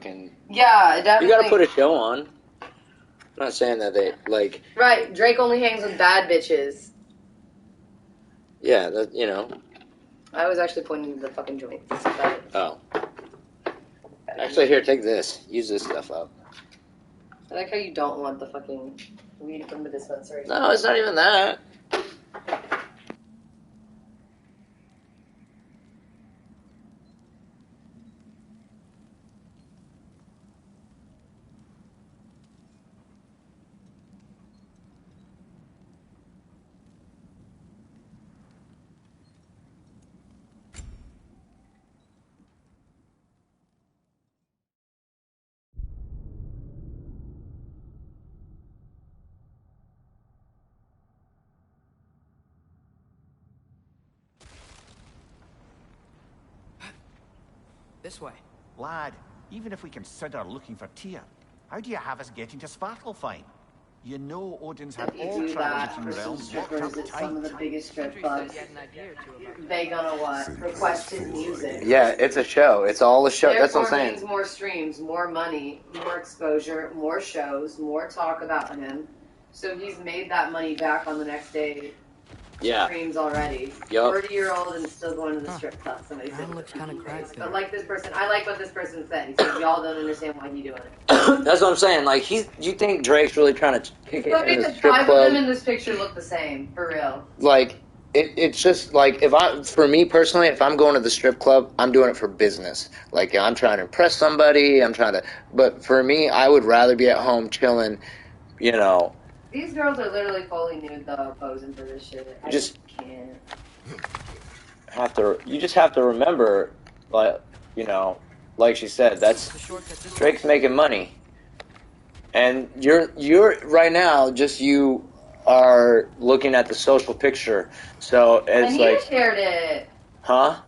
fucking... Yeah, definitely. You gotta put a show on. I'm not saying that they, like... Right, Drake only hangs with bad bitches. Yeah, that, you know. I was actually pointing to the fucking joint. Oh. Actually, here, take this. Use this stuff up. I like how you don't want the fucking weed from the dispensary. No, it's not even that. This way. Lad, even if we consider looking for Tyr, how do you have us getting to Svartalfheim? You know Odin's had all do that travel for some realms locked strippers up at some of the tight. biggest strip clubs. They gonna what? Request his music. Yeah, it's a show. It's all a show. Therefore, That's what I'm saying. means more streams, more money, more exposure, more shows, more talk about him. So he's made that money back on the next day. Yeah. Streams already. Yup. 30-year-old and still going to the strip club. Somebody said That looks kind of cracked. But like this person, I like what this person said. He said, y'all don't understand why he's doing it. That's what I'm saying. Like, you think Drake's really trying to kick it But in the because strip five club? of them in this picture look the same, for real. Like, it's just, like, for me personally, if I'm going to the strip club, I'm doing it for business. Like, I'm trying to impress somebody, but for me, I would rather be at home chilling, you know. These girls are literally fully nude, though, posing for this shit. I just can't. You just have to remember, like, you know, like she said, Drake's making money. And you're right now, you are looking at the social picture. So it's Anita like... shared it. Huh?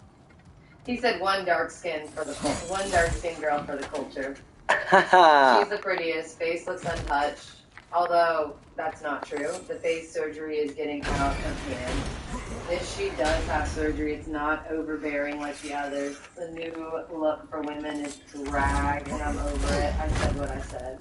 He said one dark skin girl for the culture. She's the prettiest. Face looks untouched. Although, that's not true. The face surgery is getting out of hand. If she does have surgery, it's not overbearing like the others. The new look for women is drag, and I'm over it. I said what I said.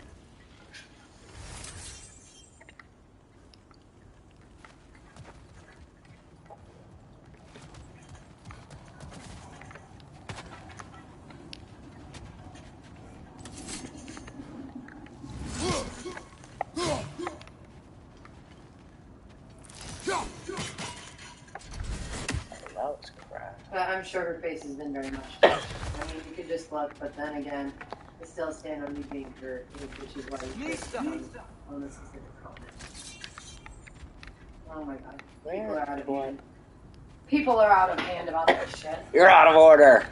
But I'm sure her face has been very much touched. I mean, you could just look, but then again, I still stand on you being hurt, which is why you put on the specific comment. Oh my god. People are out of hand. People are out of hand about this shit. You're out of order.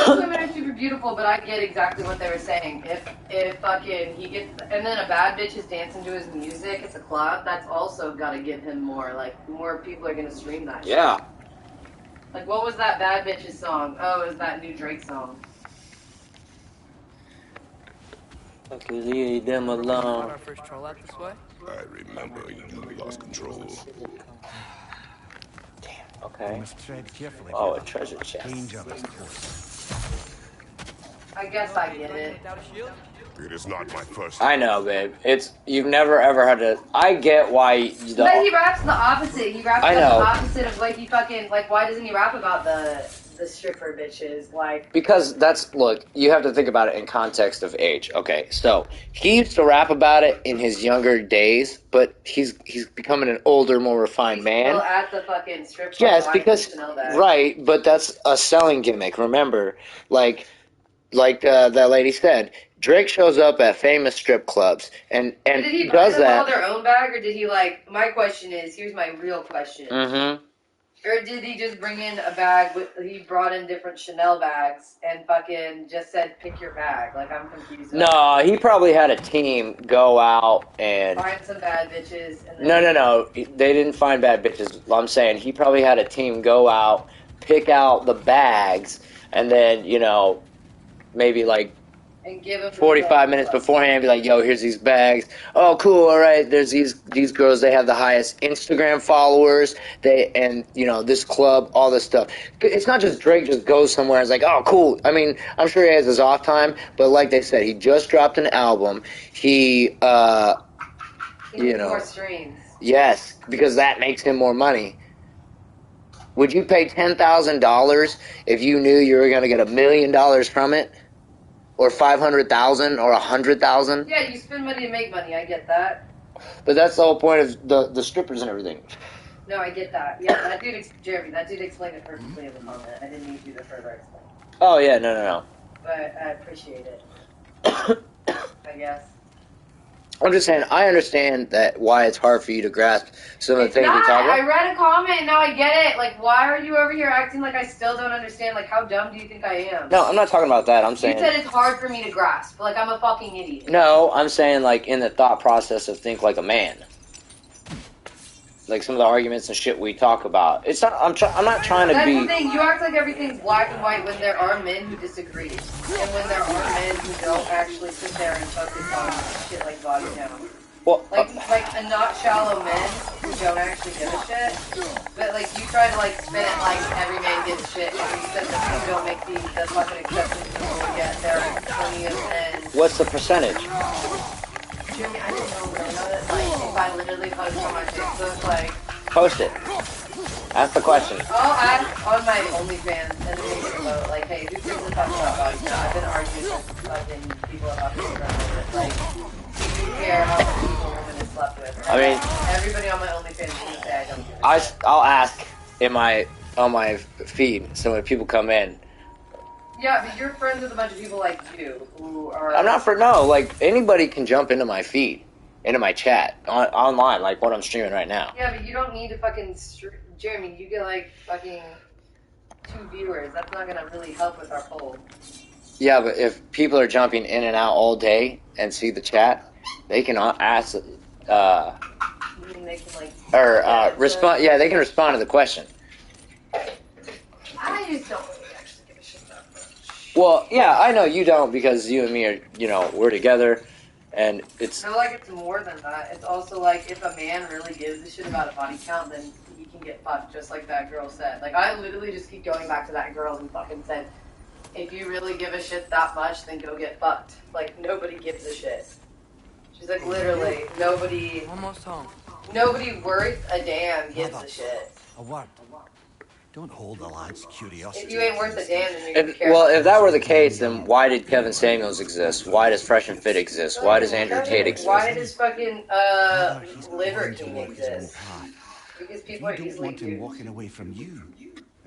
Women are super beautiful, but I get exactly what they were saying. If fucking he gets, and then a bad bitch is dancing to his music, it's a club, that's also gotta give him more. Like, more people are gonna stream that shit. Yeah. Like, what was that bad bitch's song? Oh, it was that new Drake song. I could leave them alone. Our first troll out this way? I remember you lost control. Okay. Must tread carefully. Oh, a treasure chest. Danger is close. I guess I get it. It is not my first. I know, babe. You've never ever had to. I get why. But he raps the opposite. He raps I like know. the opposite of like he fucking like. Why doesn't he rap about the stripper bitches? Like, because look, you have to think about it in context of age. Okay, so he used to rap about it in his younger days, but he's becoming an older, more refined man. Still at the fucking strip club. Yes, because right, but that's a selling gimmick. Remember, like that lady said, Drake shows up at famous strip clubs and did he does buy them all that. their own bag, or did he like? My question is, here's my real question. Mm-hmm. Or did he just bring in a bag he brought in different Chanel bags and fucking just said, pick your bag? Like, I'm confused. No, he probably had a team go out and... Find some bad bitches. And then... No. They didn't find bad bitches. I'm saying he probably had a team go out, pick out the bags, and then, maybe, like, And give them 45 minutes beforehand, be like, yo, here's these bags. Oh, cool, all right, there's these girls, they have the highest Instagram followers, and, you know, this club, all this stuff. It's not just Drake just goes somewhere and is like, oh, cool. I mean, I'm sure he has his off time, but like they said, he just dropped an album. He needs you know, more streams. yes, because that makes him more money. Would you pay $10,000 if you knew you were going to get $1 million from it? Or 500,000 or 100,000. Yeah, you spend money to make money. I get that. But that's the whole point of the strippers and everything. No, I get that. Yeah, that dude, Jeremy, that dude explained it perfectly in the comment. I didn't need you to further explain. Oh yeah, no. But I appreciate it. I guess. I'm just saying, I understand that why it's hard for you to grasp some of the things we talk about. I read a comment and now I get it. Like, why are you over here acting like I still don't understand? Like, how dumb do you think I am? No, I'm not talking about that. I'm saying... You said it's hard for me to grasp. Like, I'm a fucking idiot. No, I'm saying, like, in the thought process of think like a man. Like, some of the arguments and shit we talk about. It's not... I'm not trying to be... That's the thing. You act like everything's black and white when there are men who disagree. And when there are men who don't actually sit there and focus on shit like body count. Well, like a not shallow men who don't actually give a shit. But like you try to like spin it like every man gives a shit. And you said that you don't make the fucking exceptions people get there are plenty of men. What's the percentage? Jimmy, I don't know really know that. Like if I literally post on my Facebook, like Post it. Ask the question. I'll ask on my OnlyFans and then make it vote. Like, hey, who gives a fuck about body count? I've been arguing with fucking people about Instagram over it. Like, do you care how many people women have slept with? I mean, everybody on my OnlyFans is gonna say I don't give a shit. I'll ask on my feed, so when people come in. Yeah, but you're friends with a bunch of people like you who are. I'm not like anybody can jump into my feed, into my chat online, like what I'm streaming right now. Yeah, but you don't need to fucking Jeremy, you get like fucking 2 viewers. That's not gonna really help with our poll. Yeah, but if people are jumping in and out all day and see the chat, they can ask, You mean they can like respond. Yeah, they can respond to the question. I just don't really actually give a shit that much. Well, yeah, I know you don't because you and me are, you know, we're together, and it's. I feel like it's more than that. It's also like if a man really gives a shit about a body count, then he can get fucked, just like that girl said. Like I literally just keep going back to that girl who fucking said, if you really give a shit that much, then go get fucked. Like nobody gives a shit. She's like literally nobody. Almost home. Nobody worth a damn gives a shit. A word. Don't hold the lad's curiosity. If you ain't worth a damn, then you're gonna care. Well, if that were the case, then why did Kevin Samuels exist? Why does Fresh and Fit exist? Why does Andrew Tate exist? Why does fucking Liver King exist? Because people are You don't easily want him duped. walking away from you.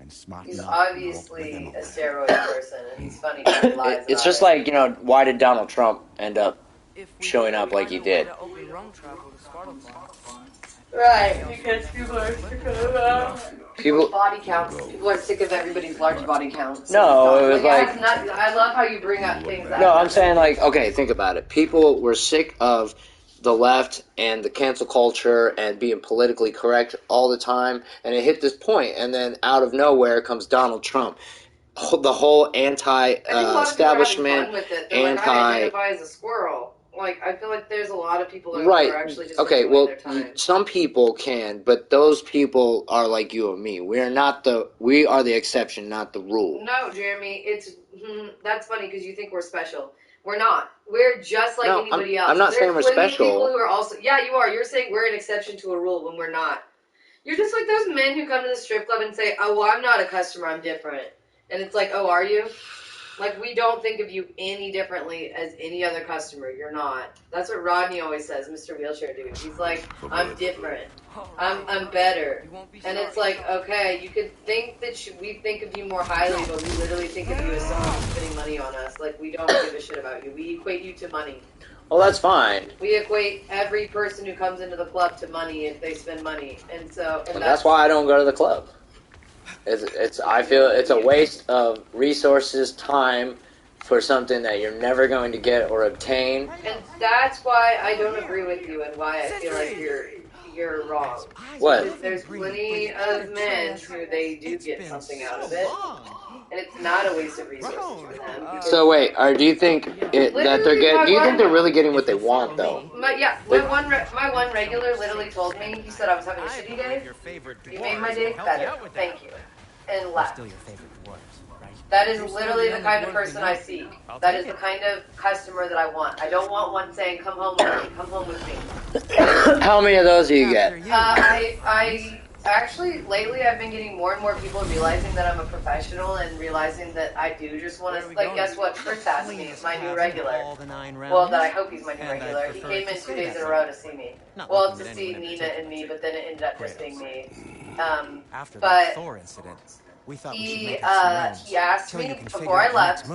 And smart He's enough to walk obviously with him. a steroid person, and he's funny because he lies It's about just it. like, you know, why did Donald Trump end up If we showing up like he find a way did? to open rum travel to Scarlet. Right, because people are sick of People. body counts. People are sick of everybody's large body counts. No, it was like. I love how you bring up things. No, I'm saying like, okay, think about it. People were sick of the left and the cancel culture and being politically correct all the time, and it hit this point, and then out of nowhere comes Donald Trump. The whole anti-establishment, Like, I identify as a squirrel. Like, I feel like there's a lot of people that right. are actually just Okay, enjoying well, their time. some people can, but those people are like you and me. We are the exception, not the rule. No, Jeremy, that's funny because you think we're special. We're not. We're just like anybody else. I'm not saying we're plenty of special. People who are also, yeah, you are. You're saying we're an exception to a rule when we're not. You're just like those men who come to the strip club and say, "Oh, well, I'm not a customer. I'm different." And it's like, "Oh, are you?" Like, we don't think of you any differently as any other customer. You're not. That's what Rodney always says, Mr. Wheelchair Dude. He's like, I'm different. I'm better. And it's like, okay, you could think that we think of you more highly, but we literally think of you as someone who's spending money on us. Like, we don't give a shit about you. We equate you to money. Well, that's fine. We equate every person who comes into the club to money if they spend money. And so... And that's why I don't go to the club. I feel it's a waste of resources, time, for something that you're never going to get or obtain. And that's why I don't agree with you, and why I feel like you're wrong. What? There's plenty of men who they do get something out of it, and it's not a waste of resources for them. So wait, do you think that they're getting? Do you think they're really getting what they want though? My one regular literally told me. He said I was having a shitty day. You made my day better. Thank you, and left. That is literally the kind of person I seek. That is the kind of customer that I want. I don't want one saying, "Come home with me. Come home with me." How many of those do you get? I actually lately I've been getting more and more people realizing that I'm a professional and realizing that I do just want to. Like, guess what? Chris asked me, "Is my new regular?" Well, that I hope he's my new regular. He came in 2 days in a row to see me. Well, to see Nina and me, but then it ended up just being me. But. He asked me before I left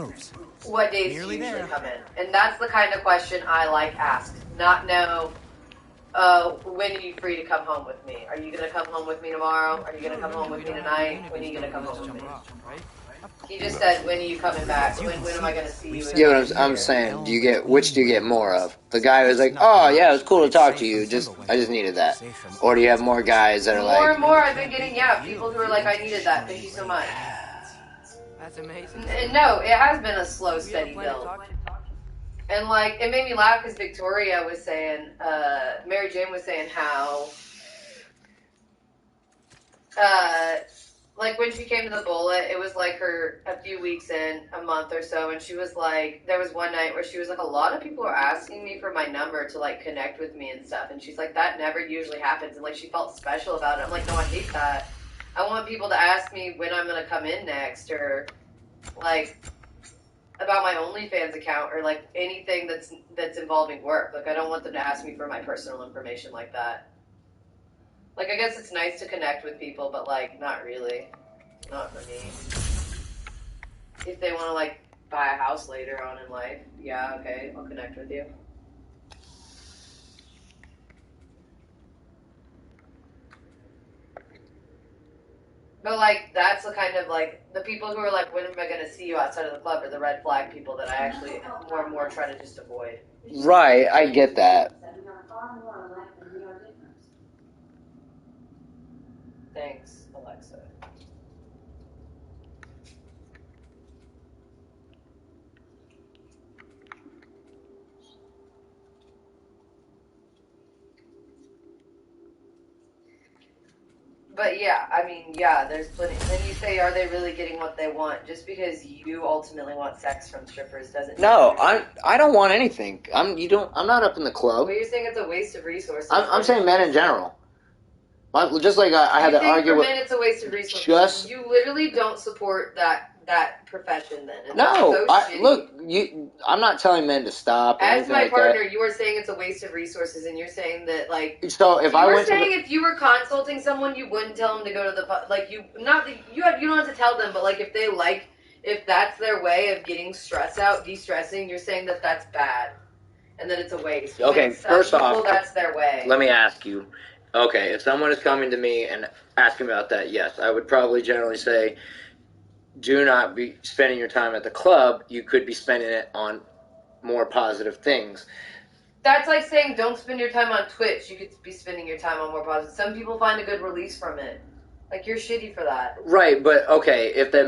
what days you usually come in. And that's the kind of question I like asked. Not know, when are you free to come home with me? Are you going to come home with me tomorrow? Are you going to come home with me tonight? When are you going to come home with me? He just said, when are you coming back? When am I going to see you again? Yeah, what I'm saying. Which do you get more of? The guy who's like, oh yeah, it was cool to talk to you. I just needed that. Or do you have more guys that are like... More and more I've been getting, people who are like, I needed that. Thank you so much. That's amazing. No, it has been a slow, steady build. And, like, it made me laugh because Victoria was saying, Mary Jane was saying how, like, when she came to the Bullet, it was, like, a few weeks in, a month or so, and she was, like, there was one night where she was, like, a lot of people are asking me for my number to, like, connect with me and stuff, and she's like, that never usually happens, and, like, she felt special about it. I'm like, no, I hate that. I want people to ask me when I'm going to come in next, or, like, about my OnlyFans account, or, like, anything that's involving work. Like, I don't want them to ask me for my personal information like that. Like, I guess it's nice to connect with people, but, like, not really. Not for me. If they want to, like, buy a house later on in life, yeah, okay, I'll connect with you. But, like, that's the kind of, like, the people who are like, when am I going to see you outside of the club, are the red flag people that I actually more and more try to just avoid. Right, I get that. Thanks, Alexa. But yeah, I mean, yeah, there's plenty. Then you say, are they really getting what they want? Just because you ultimately want sex from strippers doesn't. No, I don't want anything. I'm not up in the club. Well, you're saying it's a waste of resources. I'm saying men in general. Just like I had to argue with. For men, it's a waste of resources. You literally don't support that profession then. It's no, so look, I'm not telling men to stop. As my partner, that. You are saying it's a waste of resources, and you're saying that, like. So if I went if you were consulting someone, you wouldn't tell them to go to the you don't have to tell them, but like if that's their way of getting stress out, de-stressing, you're saying that that's bad, and that it's a waste. Okay, first off, that's their way. Let me ask you. Okay, if someone is coming to me and asking about that, yes, I would probably generally say, do not be spending your time at the club. You could be spending it on more positive things. That's like saying don't spend your time on Twitch. You could be spending your time on more positive. Some people find a good release from it. Like, you're shitty for that. Right, but okay, if they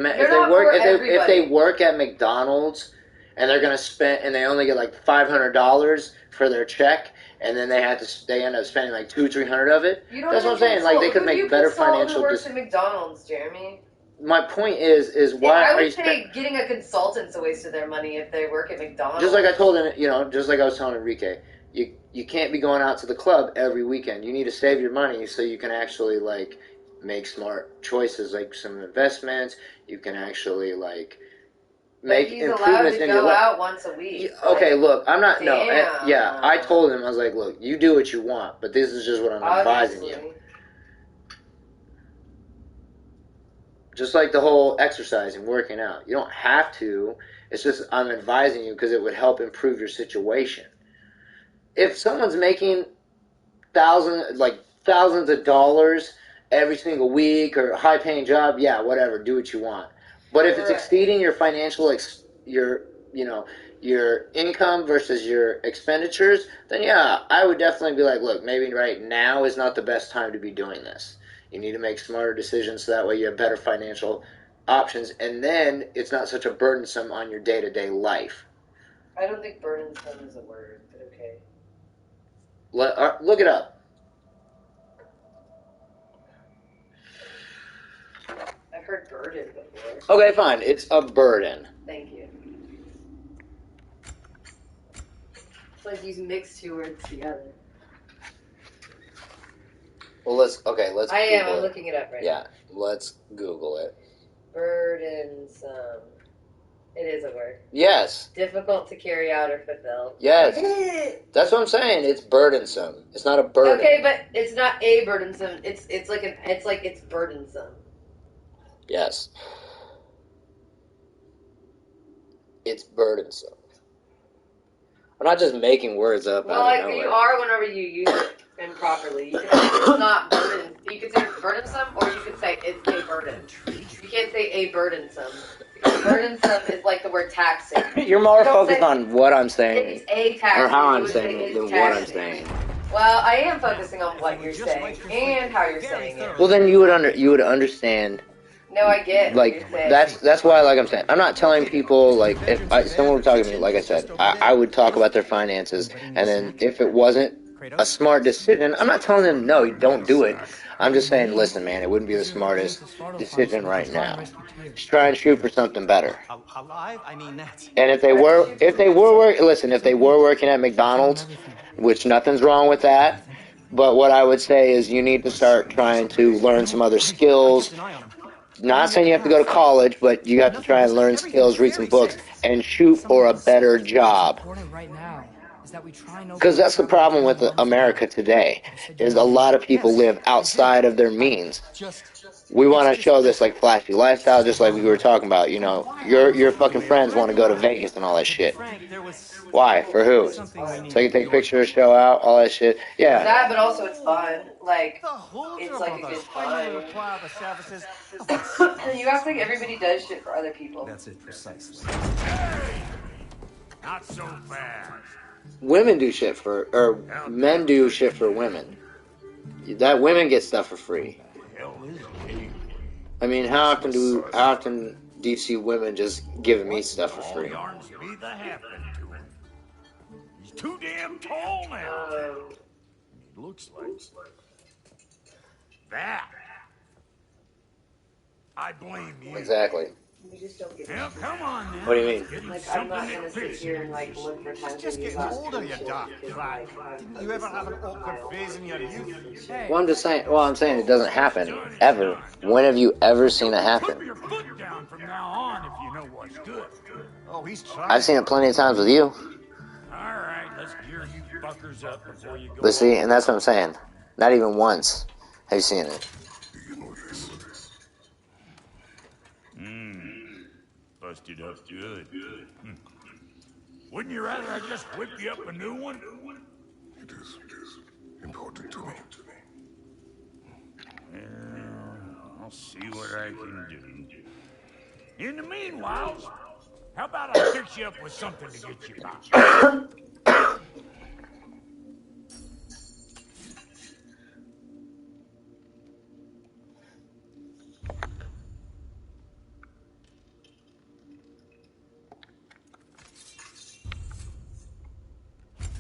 work at McDonald's and they're gonna spend and they only get like $500 for their check. And then they end up spending like $200-300 of it. That's what I'm saying. Like, they could make better financial decisions. At McDonald's, Jeremy. My point is why I would say getting a consultant's a waste of their money if they work at McDonald's. Just like I told him, just like I was telling Enrique, you can't be going out to the club every weekend. You need to save your money so you can actually like make smart choices, like some investments. You can actually like. Make he's improvements allowed to go out once a week. Okay, look, I'm not. Damn. No, I told him, I was like, look, you do what you want, but this is just what I'm advising you. Just like the whole exercising, working out, you don't have to. It's just I'm advising you because it would help improve your situation. If someone's making thousands of dollars every single week or a high-paying job, yeah, whatever, do what you want. But if it's exceeding your financial your income versus your expenditures, then yeah, I would definitely be like, look, maybe right now is not the best time to be doing this. You need to make smarter decisions so that way you have better financial options, and then it's not such a burdensome on your day-to-day life. I don't think burdensome is a word, but okay. Look it up. I've heard burden before. Okay, fine. It's a burden. Thank you. It's like you mix two words together. Well, let's I'm Google looking it up right now. Yeah, let's Google it. Burdensome. It is a word. Yes. Difficult to carry out or fulfill. Yes. That's what I'm saying. It's burdensome. It's not a burden. Okay, but it's not a burdensome. It's burdensome. Yes. It's burdensome. I'm not just making words up Well, out of like nowhere. you are whenever you use it improperly. You can say it's not burden. You could say it's burdensome, or you could say it's a burden. You can't say a burdensome. Because burdensome is like the word taxing. You're more focused on what I'm saying. It's a taxing. Or how You I'm would saying say it than it's what I'm taxing. saying. Well, I am focusing on what you're saying and how you're saying it. Well, then you would understand. No, I get what you're Like saying. that's why, like I'm saying, I'm not telling people like if someone were talking to me, like I said, I would talk about their finances, and then if it wasn't a smart decision, I'm not telling them no, you don't do it. I'm just saying, listen, man, it wouldn't be the smartest decision right now. Just try and shoot for something better. Alive? I mean, that's... And if they were working at McDonald's, which nothing's wrong with that, but what I would say is you need to start trying to learn some other skills. Not saying you have to go to college, but you have to try and learn skills, read some books, and shoot for a better job. Because that's the problem with America today, is a lot of people live outside of their means. We want to show this like flashy lifestyle, just like we were talking about. Your fucking friends want to go to Vegas and all that shit. Why? For who? So you can take pictures, show out, all that shit. Yeah. That, but also it's fun. Like, it's like a good time. You act like everybody does shit for other people. That's it, precisely. Not so fast. Women do shit or men do shit for women. That women get stuff for free. I mean, how often do you see women just giving me stuff for free? He's too damn tall now. It looks like that. I blame you. Exactly. We just don't get Now, come on now. What do you mean? Like, I'm not gonna sit here and like look for times Just when you getting got older, you shit, doc. because, Right. like, Didn't you ever have an awkward phase in your youth? Well, I'm saying it doesn't happen ever. When have you ever seen it Put happen? your foot down from now on if you know what's good. Oh, he's trying. I've seen it plenty of times with you. All right, let's gear you fuckers up before you go. But see, and that's what I'm saying. Not even once have you seen it. Busted up good. Wouldn't you rather I just whip you up a new one? It is important to me. Well, I'll see what I can do. In the meanwhile, how about I fix you up with something to get you by?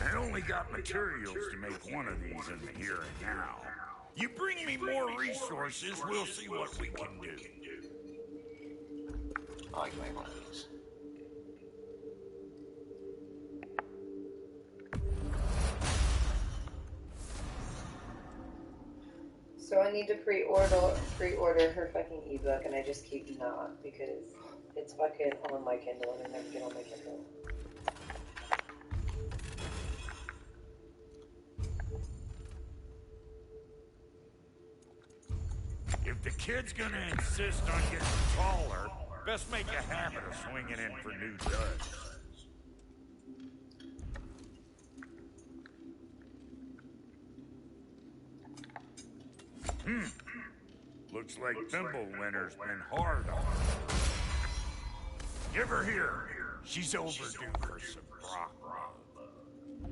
I only got materials to make one of these in the here and now. You bring me more resources, we'll see what we can do. I can make one of these. So I need to pre-order her fucking ebook, and I just keep not because it's fucking on my Kindle, and I never get on my Kindle. If the kid's gonna insist on getting taller, best make a habit of swinging in for new duds. Looks like Thimble Winter's been hard on her. Give her here. She's overdue for some Brock love.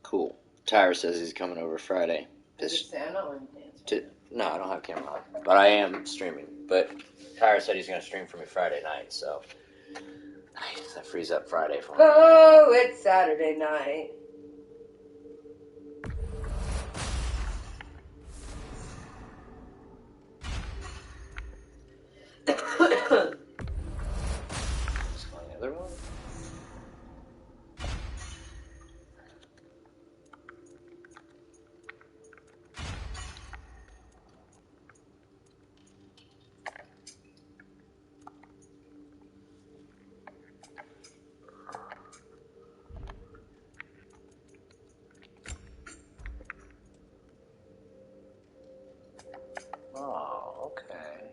Cool. Tyra says he's coming over Friday. To, No, I don't have camera on, but I am streaming. But Tyra said he's going to stream for me Friday night, so nice. That frees up Friday for me. oh, it's Saturday night. Another one? Oh, okay.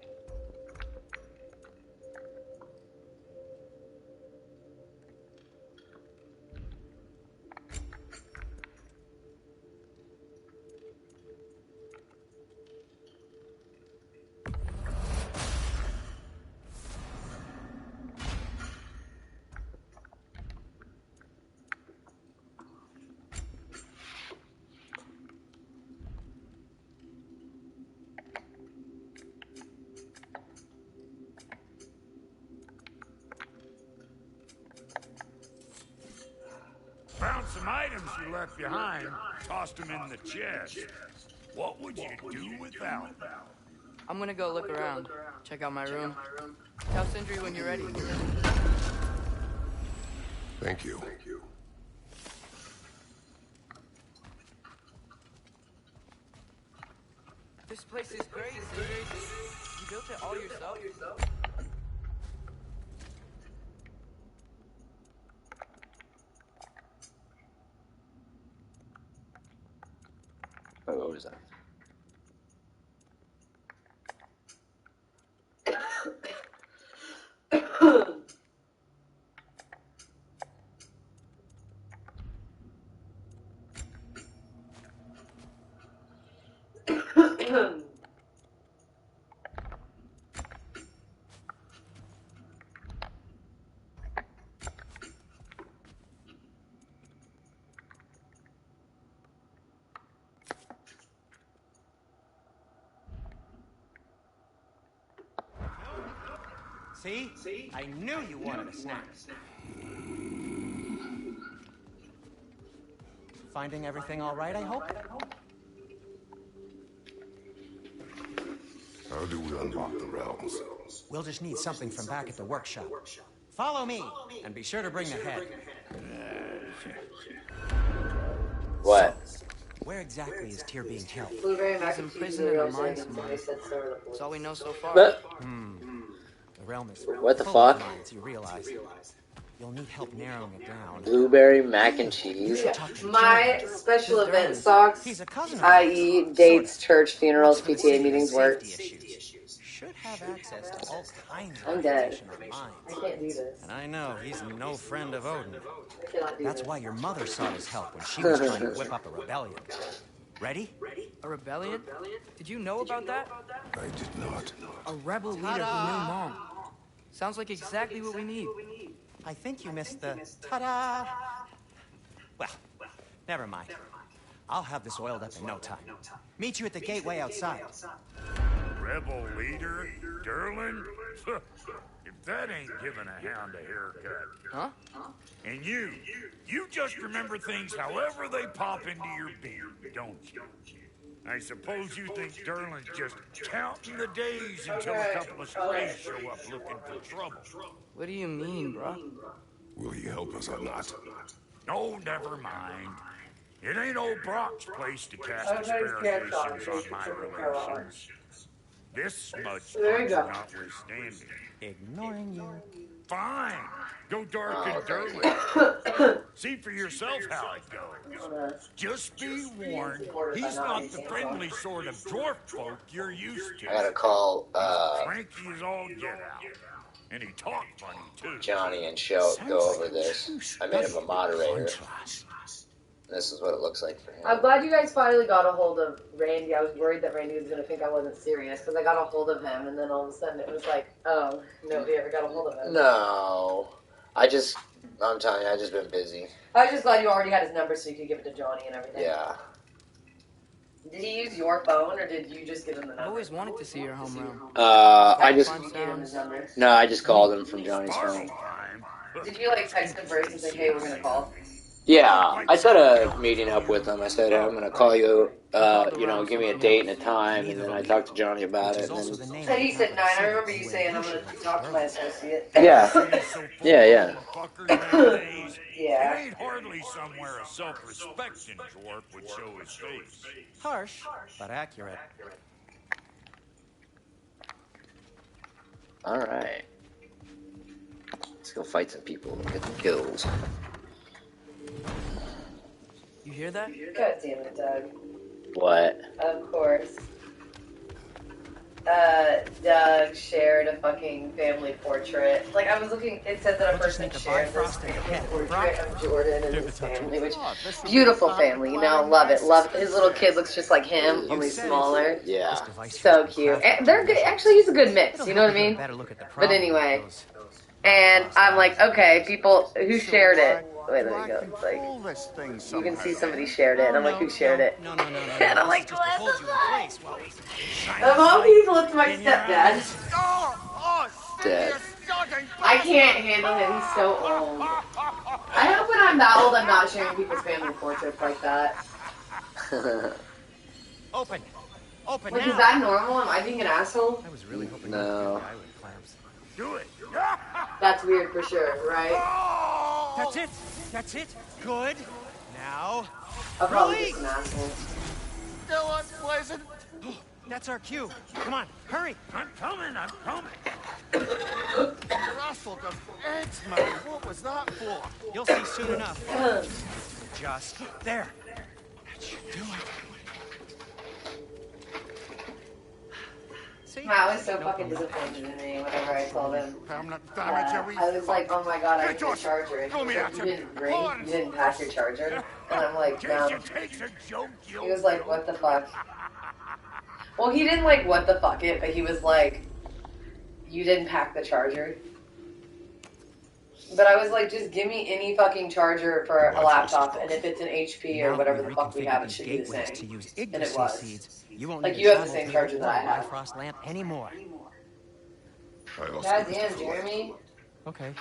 Found some items you left behind, tossed them in the chest. What would you do without them? I'm gonna go look around. Check out my room. Tell Sindri when you're ready. Thank you. This place is great, Sindri. You built it all yourself? Oh, what was that? See? I knew you wanted a snack. Finding everything all right, I hope? How do we unlock the realms? We'll just need something from back at the workshop. Follow me, and be sure to bring the head. What? Where exactly is Tyr being held? Blueberry mac He's in and cheese prison is in real a mine shit. somewhere. He said so to the police. That's all we know so far. But The realm is What the full of fuck? mines, you realize. You'll need help narrowing it down. blueberry mac and cheese. My special Who's event Darren? socks, He's a cousin of i.e. ours. dates, church, Works funerals, for the PTA city meetings, on work. safety issues. Should have access to all kinds of I'm dead. information on I mines. can't do this. And I know he's no friend of Odin. I cannot do That's this. why your mother sought his help when she was trying to whip up a rebellion. Ready? A rebellion? Did you know about that? I did not. A rebel leader who knew Mom. Sounds like exactly what we need. I think you missed the ta-da. Well, never mind. I'll have this oiled up in no time. Meet you at the gateway outside. Rebel leader? Derlin? If that ain't giving a hound a haircut. Huh? And you just remember things however they pop into your beard, don't you? I suppose you think Derlin's just counting the days until a couple of strays show up looking for trouble. What do you mean, bro? Will he help us or not? No, never mind. It ain't old Brock's place to cast asparagus on my relations. This smudge There you go. notwithstanding. Ignoring you. Fine. Go darken Derlin. See for yourself how it goes. Just be warned, he's not the friendly sort of dwarf folk you're used to. I gotta call Cranky as all get out. And he talked funny, too. Johnny and go over this. I made him a moderator. This is what it looks like for him. I'm glad you guys finally got a hold of Randy. I was worried that Randy was going to think I wasn't serious because I got a hold of him, and then all of a sudden it was like, oh, nobody ever got a hold of him. No. I'm telling you, I just been busy. I was just glad you already had his number so you could give it to Johnny and everything. Yeah. Did he use your phone, or did you just give him the number? I've always wanted to see your home run. I just... You gave him his number. No, I just called him from Johnny's phone. Did you, like, text him first and say, hey, we're going to call? Yeah, I set a meeting up with him. I said, I'm going to call you, give me a date and a time, and then I talked to Johnny about it. And then... So he said 9. I remember you saying, I'm going to talk to my associate. Yeah. Yeah. There ain't hardly somewhere a self-respecting dwarf would show his face. Harsh, but accurate. Alright. Let's go fight some people and get some kills. You hear that? God damn it, Doug. What? Of course. Doug shared a fucking family portrait. Like, I was looking, it said that a person shared this family portrait of Jordan and his family, which, beautiful family, you know, love it. Love, his little kid looks just like him, only smaller. Yeah. So cute. And they're good, actually, he's a good mix, you know what I mean? But anyway, and I'm like, okay, people, who shared it? Wait, there we go. It's like, you can see somebody shared it, and I'm like, who shared it? No. And I'm like, what the fuck? Of all people, it's my stepdad. Dead. I can't handle him, he's so old. I hope when I'm that old, I'm not sharing people's family portraits like that. Open Like, now. is that normal? Am I being an asshole? I was really hoping No. Do it. That's weird for sure, right? That's it. Good. Now, I'm probably just an asshole. still unpleasant. That's our cue. Come on, hurry. I'm coming. Russell, the eggs, man. What was that for? You'll see soon enough. Just there. That should do it. See? Matt was so fucking disappointed in me whenever I told him. Permanent I damage, was like, oh my god, I have your charger. And he was like, you didn't bring, you didn't pack your charger? And I'm like, no. He was like, what the fuck? Well, he didn't like, what the fuck it, but he was like, you didn't pack the charger? But I was like, just give me any fucking charger for a laptop, and if it's an HP or whatever the fuck we have, it should be the same. And it was. Like, you have the same charger that I have. Frost lamp anymore. God damn, Jeremy. Okay,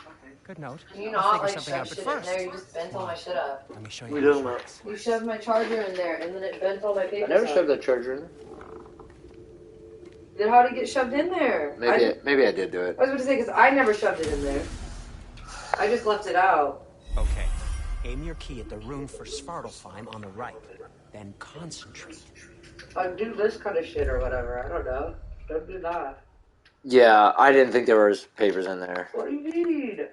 good note. Can you I'll not, figure like, something out, shove but shit in first, there? You just bent all my shit up. let me show We you. don't know. You shoved my charger in there, and then it bent all my papers I never up. shoved the charger in. Then how did it get shoved in there? Maybe I did do it. I was going to say, because I never shoved it in there. I just left it out. Okay, aim your key at the room for Svartalfheim on the right. Then concentrate. Do this kind of shit or whatever. I don't know. Don't do that. Yeah, I didn't think there was papers in there. What do you mean?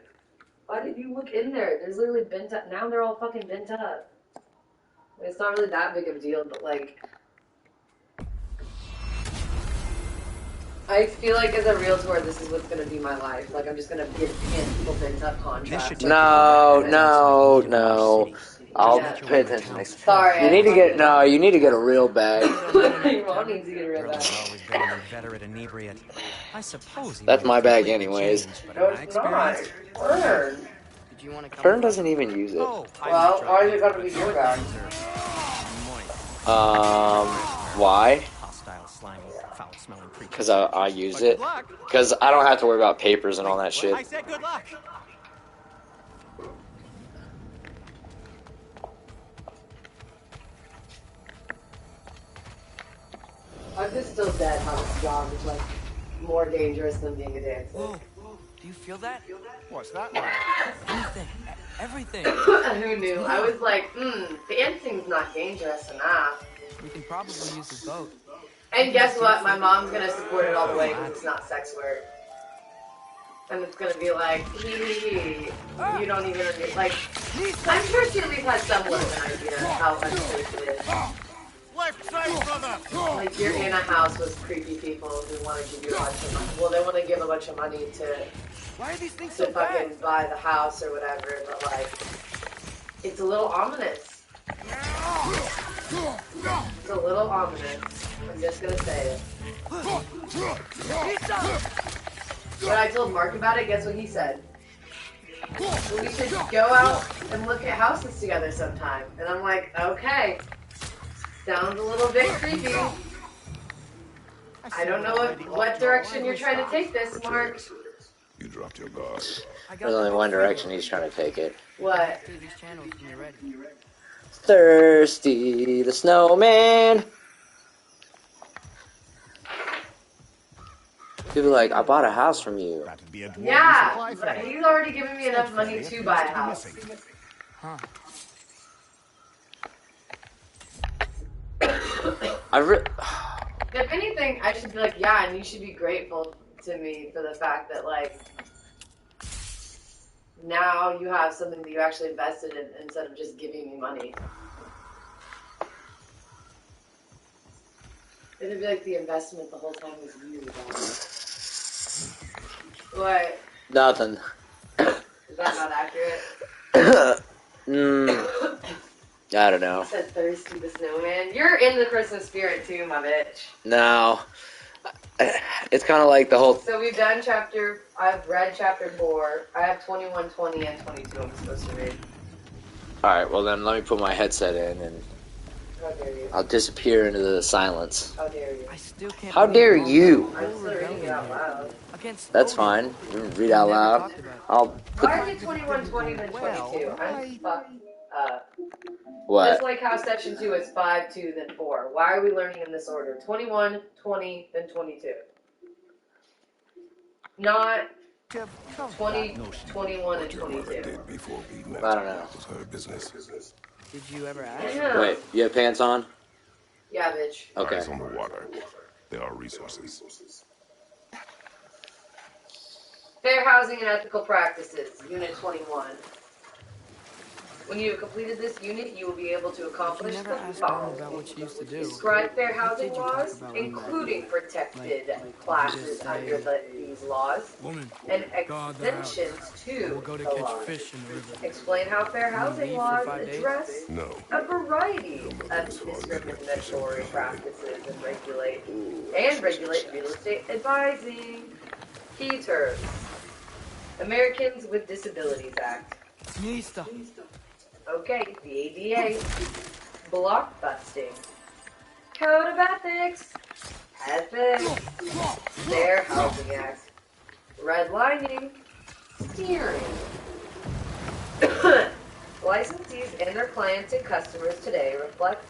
Why did you look in there? There's literally bent up. Now they're all fucking bent up. It's not really that big of a deal, but like... I feel like as a realtor, this is what's going to be my life. Like, I'm just going to hand people bent up contracts. No. I'll pay attention next time. Sorry. You need to get a real bag. Your mom needs to get a real Girl bag. has always been an inveterate inebriate. I suppose he That's might my have bag completely anyways. changed, but No, in my it's not. experience- Fern. Did you want to come? Fern doesn't even use it. Oh, Well, why is it got to be your bag? Why? Hostile, slimy, foul-smelling creature. Because I use But it. good luck. Because I don't have to worry about papers and all that I shit. said good luck. I'm just still dead how this job is, like, more dangerous than being a dancer. Whoa, do you feel that? What's that like? Anything, everything. Who knew? I was like, dancing's not dangerous enough. We can probably use the boat. And guess what? My mom's gonna support it all the way because it's not sex work. And it's gonna be like, you don't even, like, I'm sure she at least has somewhat of an idea of how unsafe it is. Left side, brother. Like, you're in a house with creepy people who want to give you a bunch of money. Well, they want to give a bunch of money to Why are these things to so bad? fucking buy the house or whatever, but like, it's a little ominous. little ominous. I'm just gonna say it. When I told Mark about it, guess what he said? Well, we should go out and look at houses together sometime. And I'm like, okay. Sounds a little bit creepy. I don't know what direction you're trying to take this, Mark. You dropped your guard. There's only one direction he's trying to take it. What? Through these channels when you're ready. Thirsty the snowman. People are like, I bought a house from you. That'd be a dwarven Yeah, supply but fair. he's already given me enough money to buy a house. Huh. If anything, I should be like, yeah, and you should be grateful to me for the fact that, like, now you have something that you actually invested in instead of just giving me money. It'd be like the investment the whole time was you, Bob. What? Nothing. Is that not accurate? I don't know. You said Thirsty the Snowman. You're in the Christmas spirit too, my bitch. No. It's kind of like the whole... So we've done I've read chapter 4. I have 21, 20, and 22 I'm supposed to read. Alright, well then let me put my headset in and How dare you? I'll disappear into the silence. How dare you? I still can't How dare believe you? I'm still reading it out loud. Against That's Odin. fine. You can read out loud. I'll put... Why is it 21, 20, then 22? I'm fucked up. What? Just like how section 2 is 5, 2, then 4. Why are we learning in this order? 21, 20, then 22. Not 20, 21, and Your mother 22. did before we met. I don't know. It was her business. Did you ever ask? Yeah. Wait, you have pants on? Yeah, bitch. Okay. Eyes on the water. There are resources. Fair housing and ethical practices, Unit 21. When you have completed this unit, you will be able to accomplish You the never asked Dawn following. about what she used to do. Describe fair What housing did you talk laws, about when you met? including protected Like, classes just say, under these laws, Woman, and guard the house. extensions to We'll go to the catch laws. fish in the river. Explain how fair housing leave for laws 5 days? address No. a variety Your mother of was hard discriminatory at practices and regulate real estate advising. Key terms. Americans with Disabilities Act. Nista. Okay, the ADA. Blockbusting. Code of Ethics. Fair Housing Act. Redlining. Steering. Licensees and their clients and customers today reflect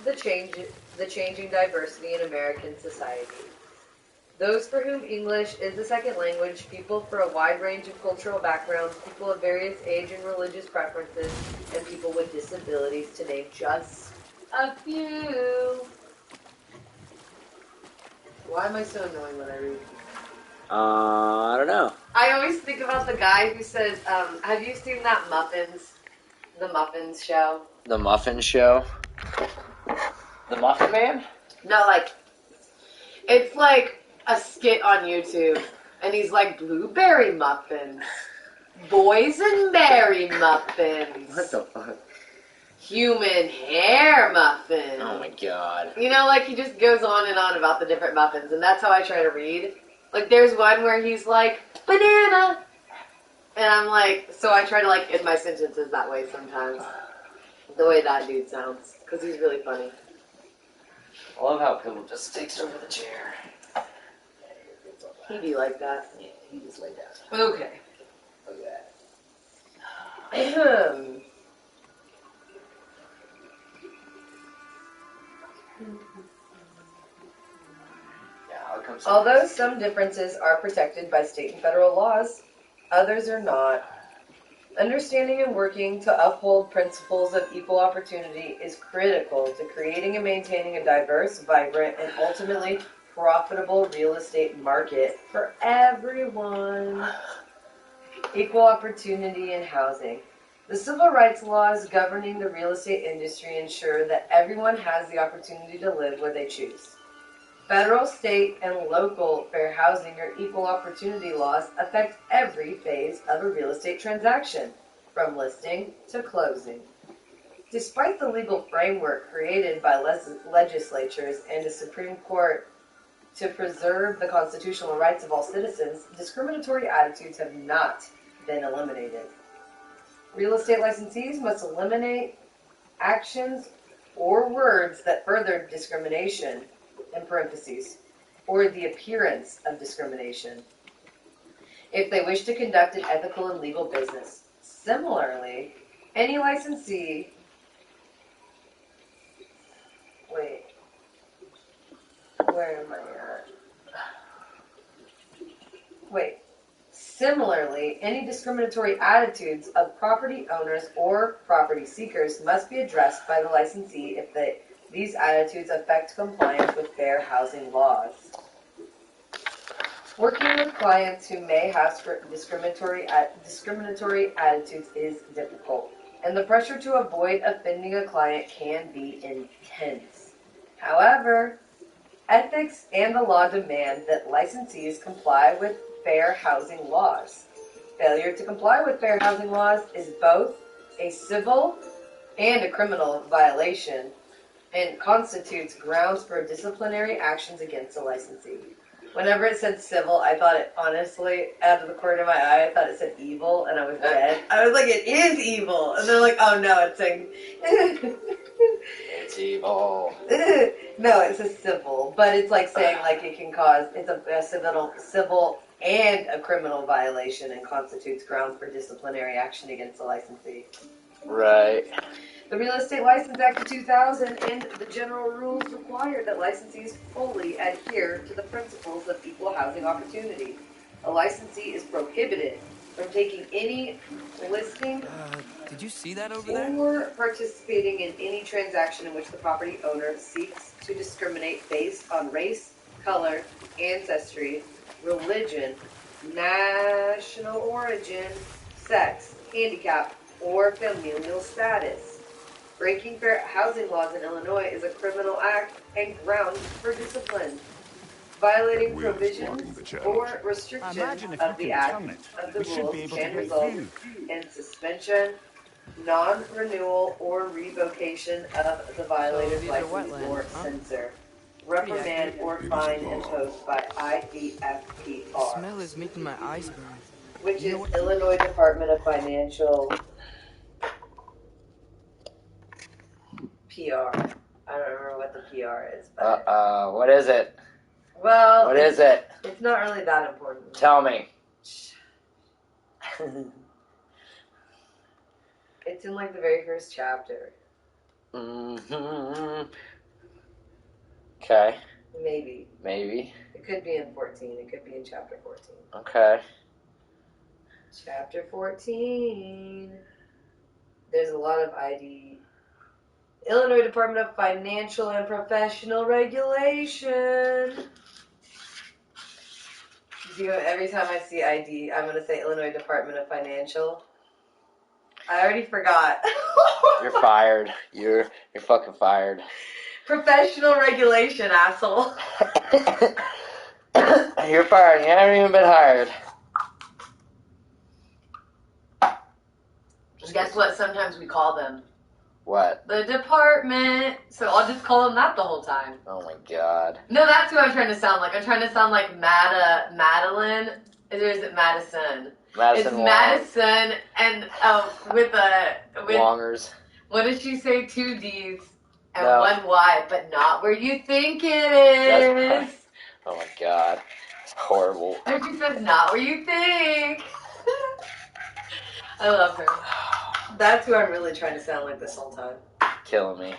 the changing diversity in American society. Those for whom English is the second language, people for a wide range of cultural backgrounds, people of various age and religious preferences, and people with disabilities, to name just a few. Why am I so annoying when I read? I don't know. I always think about the guy who says, have you seen that the Muffins show? The Muffin Show? The Muffin Man? No, like, it's like a skit on YouTube, and he's like, blueberry muffins, boysenberry muffins, What the fuck? human hair muffins. Oh my god. You know, like, he just goes on and on about the different muffins, and that's how I try to read. Like, there's one where he's like, banana, and I'm like, so I try to, like, end my sentences that way sometimes, the way that dude sounds, because he's really funny. I love how Pibble just takes over the chair. He be like that. Yeah, he just laid down. Okay. Look at that. Yeah, I'll come see Although this. some differences are protected by state and federal laws, others are not. Understanding and working to uphold principles of equal opportunity is critical to creating and maintaining a diverse, vibrant, and ultimately profitable real estate market for everyone. Equal opportunity in housing. The civil rights laws governing the real estate industry ensure that everyone has the opportunity to live where they choose. Federal, state, and local fair housing or equal opportunity laws affect every phase of a real estate transaction, from listing to closing. Despite the legal framework created by legislatures and a Supreme Court to preserve the constitutional rights of all citizens, discriminatory attitudes have not been eliminated. Real estate licensees must eliminate actions or words that further discrimination, in parentheses, or the appearance of discrimination, if they wish to conduct an ethical and legal business. Similarly, any licensee... Wait. Where am I at? Wait. Similarly, any discriminatory attitudes of property owners or property seekers must be addressed by the licensee if these attitudes affect compliance with fair housing laws. Working with clients who may have discriminatory attitudes is difficult, and the pressure to avoid offending a client can be intense. However, ethics and the law demand that licensees comply with fair housing laws. Failure to comply with fair housing laws is both a civil and a criminal violation and constitutes grounds for disciplinary actions against a licensee. Whenever it said civil, I thought it, honestly, out of the corner of my eye, I thought it said evil, and I was dead. I was like, it is evil! And they're like, oh no, it's saying... It's evil. No, it's a civil, but it's like saying like it can cause, it's a civil and a criminal violation and constitutes grounds for disciplinary action against the licensee. Right. The Real Estate License Act of 2000 and the general rules require that licensees fully adhere to the principles of equal housing opportunity. A licensee is prohibited from taking any listing Did you see that over there? or participating in any transaction in which the property owner seeks to discriminate based on race, color, ancestry, religion, national origin, sex, handicap, or familial status. Breaking fair housing laws in Illinois is a criminal act and grounds for discipline. Violating We're provisions blocking the challenge. or restrictions Imagine if of you the can act tongue it. of the We should be rules able to can get result you. in suspension, non-renewal, or revocation of the violator's these are license wetlands, or huh? censor. Reprimand or fine imposed by The IDFPR, smell is making my eyes burn. which You know is what? Illinois Department of Financial PR. I don't remember what the PR is, but What is it? well, What is it? it's not really that important. Tell me. It's in like the very first chapter. Mm-hmm. Okay. Maybe. Maybe. It could be in 14. It could be in chapter 14. Okay. Chapter 14. There's a lot of ID. Illinois Department of Financial and Professional Regulation. Every time I see ID, I'm going to say Illinois Department of Financial. I already forgot. You're fired. You're fucking fired. Professional regulation, asshole. You're fired. You haven't even been hired. Guess what? Sometimes we call them What? the department. So I'll just call them that the whole time. Oh my god. No, that's who I'm trying to sound like. I'm trying to sound like Madeline. Or is it Madison? Madison It's Wong. Madison and with Wongers. what did she say? 2 D's and No. 1 Y, but not where you think it That's is. Oh my god. It's horrible. And she says, not where you think. I love her. That's who I'm really trying to sound like this whole time. Killing me.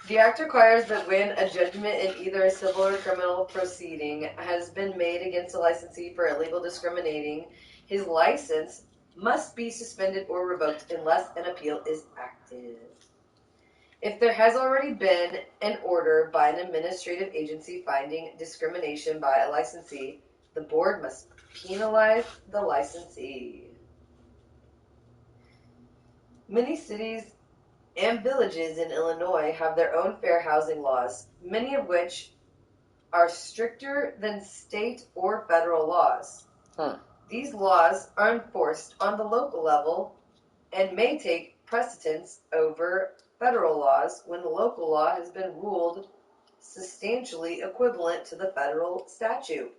The act requires that when a judgment in either a civil or criminal proceeding has been made against a licensee for illegal discriminating, his license must be suspended or revoked unless an appeal is active. If there has already been an order by an administrative agency finding discrimination by a licensee, the board must penalize the licensee. Many cities and villages in Illinois have their own fair housing laws, many of which are stricter than state or federal laws. Huh. These laws are enforced on the local level and may take precedence over federal laws when the local law has been ruled substantially equivalent to the federal statute.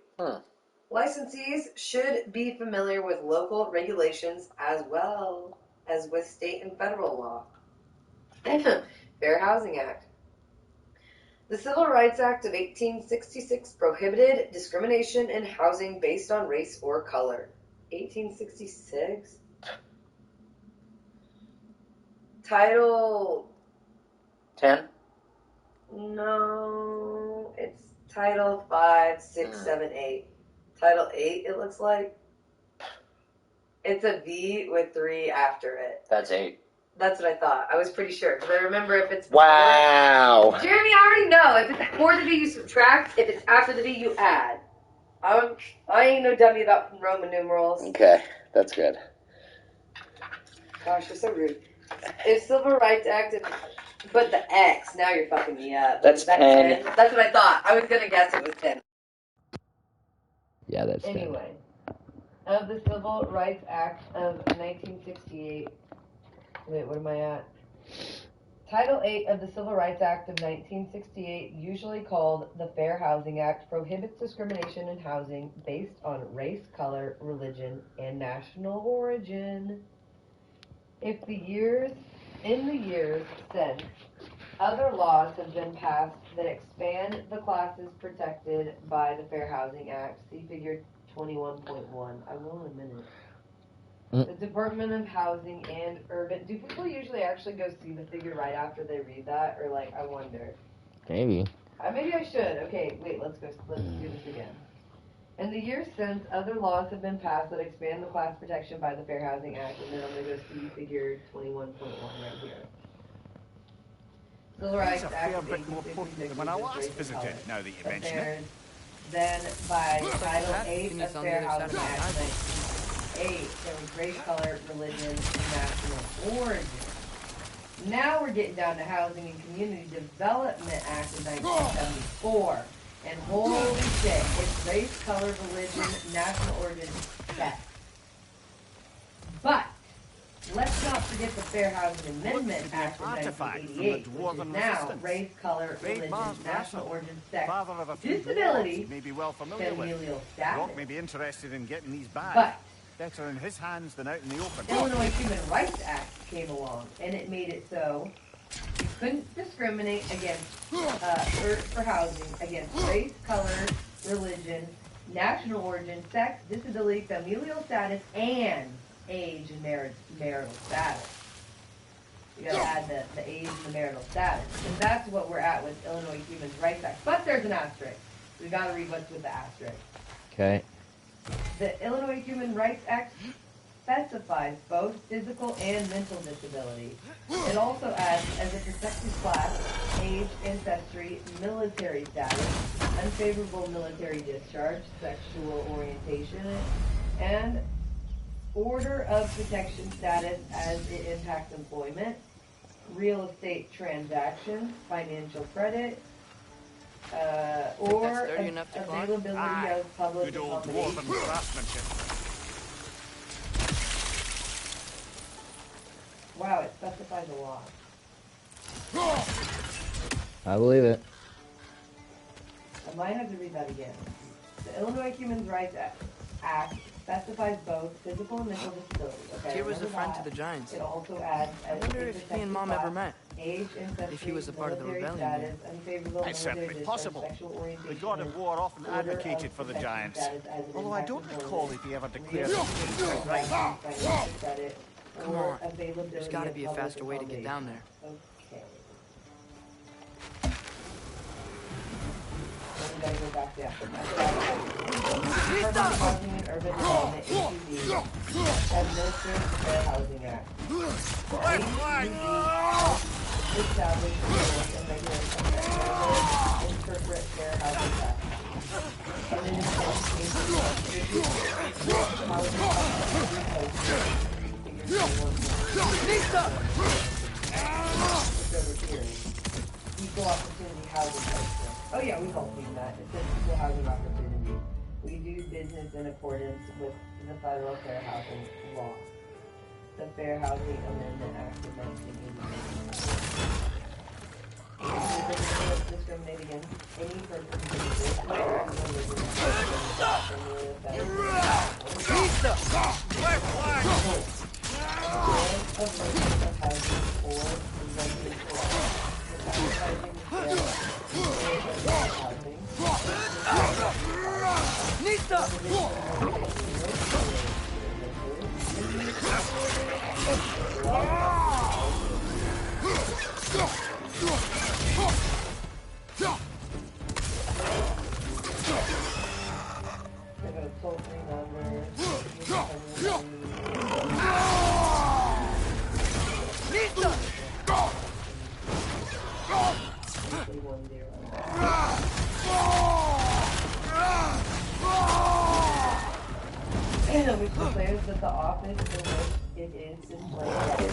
Licensees should be familiar with local regulations as well as with state and federal law. Fair Housing Act. The Civil Rights Act of 1866 prohibited discrimination in housing based on race or color. 1866? Title 10? No, it's Title 5, 6, 7, 8. Title 8, it looks like. It's a V with 3 after it. That's 8. That's what I thought. I was pretty sure, because I remember if it's Wow. Jeremy, I already know. If it's before the V, you subtract. If it's after the V, you add. I ain't no dummy about Roman numerals. Okay, that's good. Gosh, you're so rude. If Civil Rights Act, but the X, now you're fucking me up. That's 10. That's what I thought. I was going to guess it was 10. Yeah, that's 10. Anyway, of the Civil Rights Act of 1968. Wait, what am I at? Title 8 of the Civil Rights Act of 1968, usually called the Fair Housing Act, prohibits discrimination in housing based on race, color, religion, and national origin. In the years since, other laws have been passed that expand the classes protected by the Fair Housing Act. See Figure 21.1. I will in a minute. The Department of Housing and Urban... Do people usually actually go see the figure right after they read that? Or, like, I wonder. Maybe. Maybe I should. Okay, wait, let's do this again. In the years since, other laws have been passed that expand the class protection by the Fair Housing Act, and then I'm going to go see Figure 21.1 right here. Civil Rights Act of 1866 when I last visited, now that you mention it. Then, by Title 8 of Fair Housing Act, 1968, there was race, color, religion, and national origin. Now we're getting down to Housing and Community Development Act of 1974. And holy shit, it's race, color, religion, national origin, sex. But, let's not forget the Fair Housing Amendment Act of 1988, which is now race, color, religion, national origin, sex, disability, familial status. Rock may be interested in getting these back. But, better in his hands than out in the open. Illinois Human Rights Act came along, and it made it so you couldn't discriminate against for housing against race, color, religion, national origin, sex, disability, familial status, and age and marital status. You gotta add the age and the marital status. And that's what we're at with Illinois Human Rights Act. But there's an asterisk. We gotta read what's with the asterisk. Okay. The Illinois Human Rights Act specifies both physical and mental disability. It also adds as a protected class, age, ancestry, military status, unfavorable military discharge, sexual orientation, and order of protection status as it impacts employment, real estate transactions, financial credit, or availability of public accommodation. Wow, it specifies a lot. I believe it. I might have to read that again. The Illinois Human Rights Act specifies both physical and mental disability. Okay, Kid was a friend to the Giants. It also adds I wonder if he and Mom ever met. Age, ancestry, If he was a part of the military rebellion. status, unfavorable It's military certainly discharge, possible. sexual orientation, The God of War often order advocated of for the protection Giants. status as it Although I don't impacts recall employment, if he ever declared real it. estate transactions, financial credit, Come or on. availability There's got to of be a public faster way to get down there. Okay. Then we gotta go back down. Department of Housing and Urban Development, HUD, administers the Fair Housing Act. Establish rules and regulations that interpret Fair Housing Act. And it is education, housing equal opportunity housing posture. Oh yeah, we've all seen that. It says equal housing opportunity. We do business in accordance with the federal fair housing law. the Fair Housing Amendment Act of 1989. Discriminate against any person who exists or religion of housing or renting for advertising the sale of housing. Which declares that the office in which it is displayed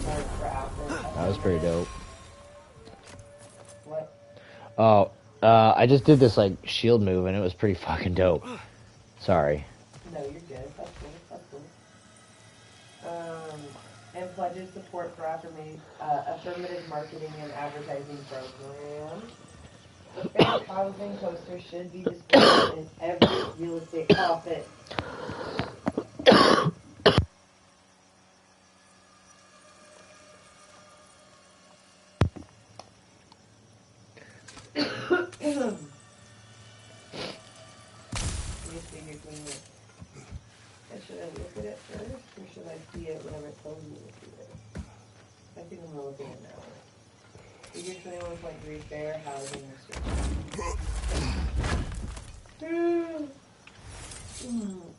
That was pretty dope. What? Oh, I just did this like shield move and it was pretty fucking dope. Sorry. No, you're good. That's cool. That's cool. And pledges support for affirmative marketing and advertising programs. The fair housing poster should be displayed in every real estate office. Should I look at it first, or should I see it whenever it tells me to see it? I think I'm gonna look at it now. Figure 21.3 Fair Housing Restriction.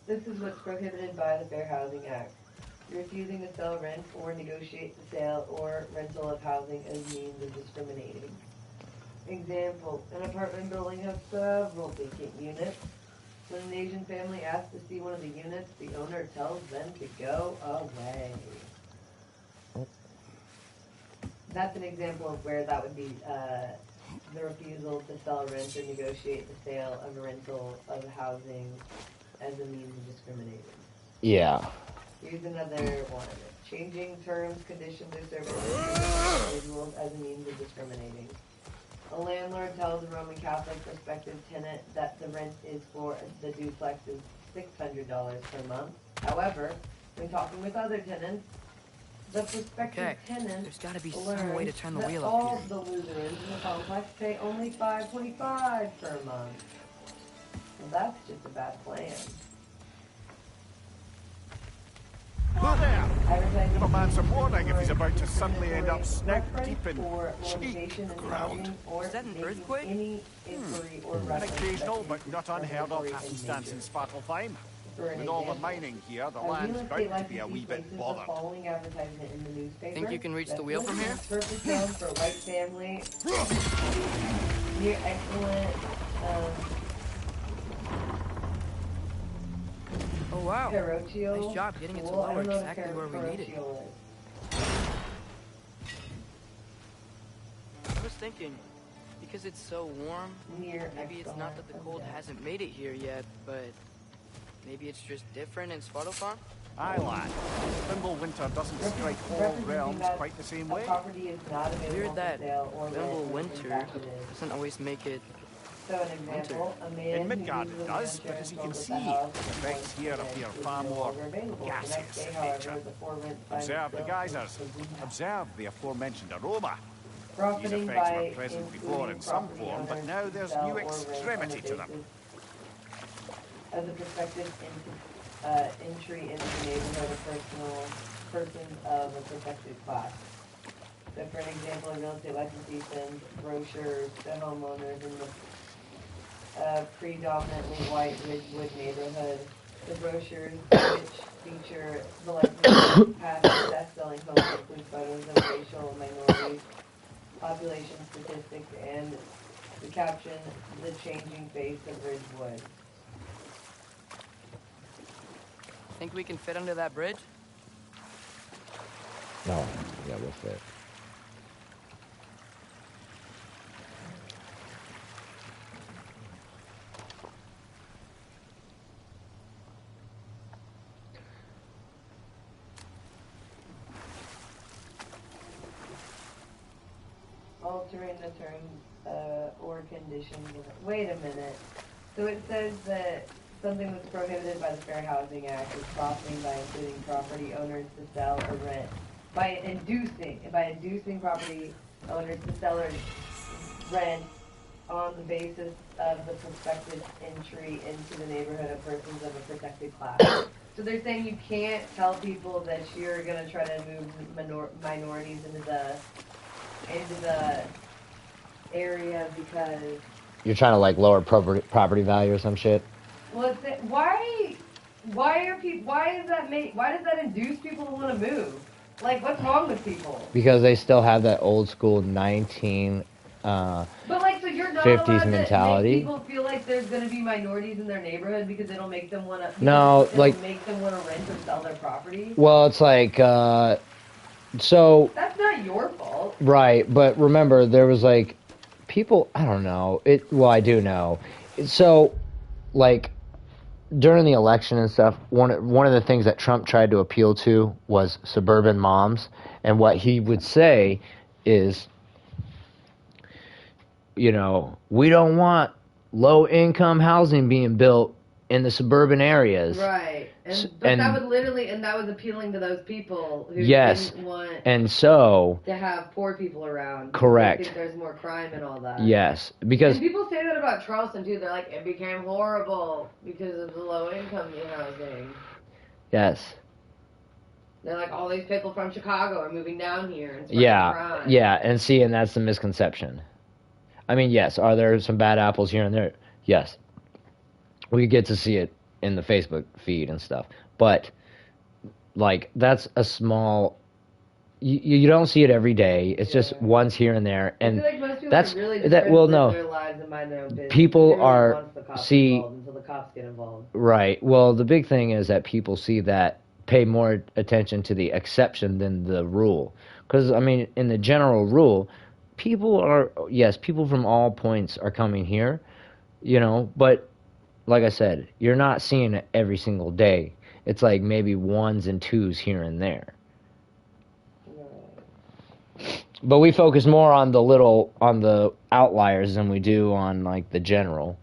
This is what's prohibited by the Fair Housing Act. Refusing to sell, rent, or negotiate the sale or rental of housing as means of discriminating. Example, an apartment building has several vacant units. When an Asian family asks to see one of the units, the owner tells them to go away. That's an example of where that would be the refusal to sell, rent, or negotiate the sale of a rental of housing as a means of discriminating. Yeah. Here's another one. Changing terms, conditions, or services to individuals as a means of discriminating. A landlord tells a Roman Catholic prospective tenant that the rent is for the duplex is $600 per month. However, when talking with other tenants, the prospective tenant there's got to be some way to turn the wheel up all here. the Lutherans in the complex pay only $525 per month. Well, that's just a bad plan. Who there? Advertising Give a man some warning if he's about to suddenly end up sneck deep in cheap ground. Is that an earthquake? Any inquiry or An occasional but not unheard of happenstance in Svartalfheim. With all the mining here, the land's bound to be a wee bit bothered. Think you can reach the wheel from here? Perfect home for white family. Near excellent. Oh wow. Parochial. Nice job getting it to lower exactly where we need it. I was thinking, because it's so warm, maybe it's not that the cold hasn't made it here yet, but maybe it's just different in Svartalfheim? Aye, lad. Thimble winter doesn't strike all realms quite the same way. Weird that Thimble winter doesn't always make it winter. In Midgard it does, but as you can see, the effects here appear far more gaseous in nature. Observe the geysers. Observe the aforementioned aroma. These effects were present before in some form, but now there's new extremity to them. As a prospective entry into the neighborhood of persons of a protected class. So for an example, a real estate licensee sends brochures to homeowners in the predominantly white Ridgewood neighborhood. The brochures, which feature the licensee past best-selling homes, include photos of racial minorities, population statistics, and the caption, "The Changing Face of Ridgewood." Think we can fit under that bridge? No. Yeah, we'll fit. altering the terms or conditions. Wait a minute. So it says that something that's prohibited by the Fair Housing Act is profiting by including property owners to sell or rent. By inducing property owners to sell or rent on the basis of the prospective entry into the neighborhood of persons of a protected class. So they're saying you can't tell people that you're going to try to move minorities into the area because You're trying to like lower property value or some shit. well, why does that induce people to want to move? Like, what's wrong with people? Because they still have that old school But like, so you're not 50s allowed to mentality. make people feel like there's going to be minorities in their neighborhood because it'll make them want to. No, like make them want to rent or sell their property. Well, it's like so. That's not your fault. Right, but remember there was like people. I don't know it. Well, I do know. So, like during the election and stuff, one of the things that Trump tried to appeal to was suburban moms, and what he would say is, you know, we don't want low income housing being built in the suburban areas. Right. And that was appealing to those people who yes, didn't want and so to have poor people around. Correct. I think there's more crime and all that. Yes, because and people say that about Charleston too. They're like, it became horrible because of the low income housing. Yes. They're like, all these people from Chicago are moving down here and crime. Yeah, and that's the misconception. I mean, yes, are there some bad apples here and there? Yes. We get to see it in the Facebook feed and stuff. But, like, that's a small... You don't see it every day. It's just once here and there. And I feel like most people that's... really just that, well, live no. their lives and mind their own business. People Everyone are... wants the cops See... involved until the cops get involved. Right. Well, the big thing is that people see that, pay more attention to the exception than the rule. Because, I mean, in the general rule... People from all points are coming here, you know, but like I said, you're not seeing it every single day. It's like maybe ones and twos here and there. But we focus more on the outliers than we do on like the general.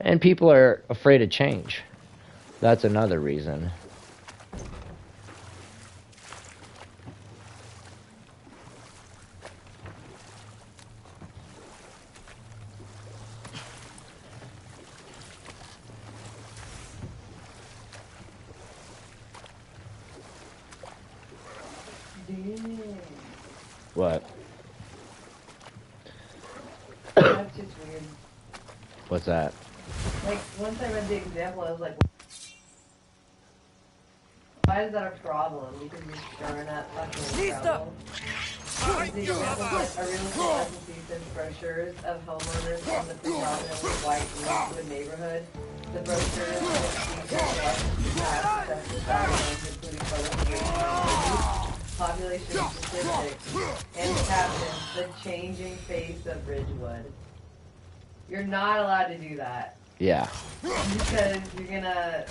And people are afraid of change. That's another reason. What? That's just weird. What's that? Like, once I read the example, I was like, why is that a problem? Because you're stirring up fucking trouble. The example was a real estate agency sends brochures of homeowners in the predominantly white Eastwood neighborhood. The brochures including photos of Ridgewood, population statistics, and the caption, "The Changing Face of Ridgewood." You're not allowed to do that. Yeah. Because you're gonna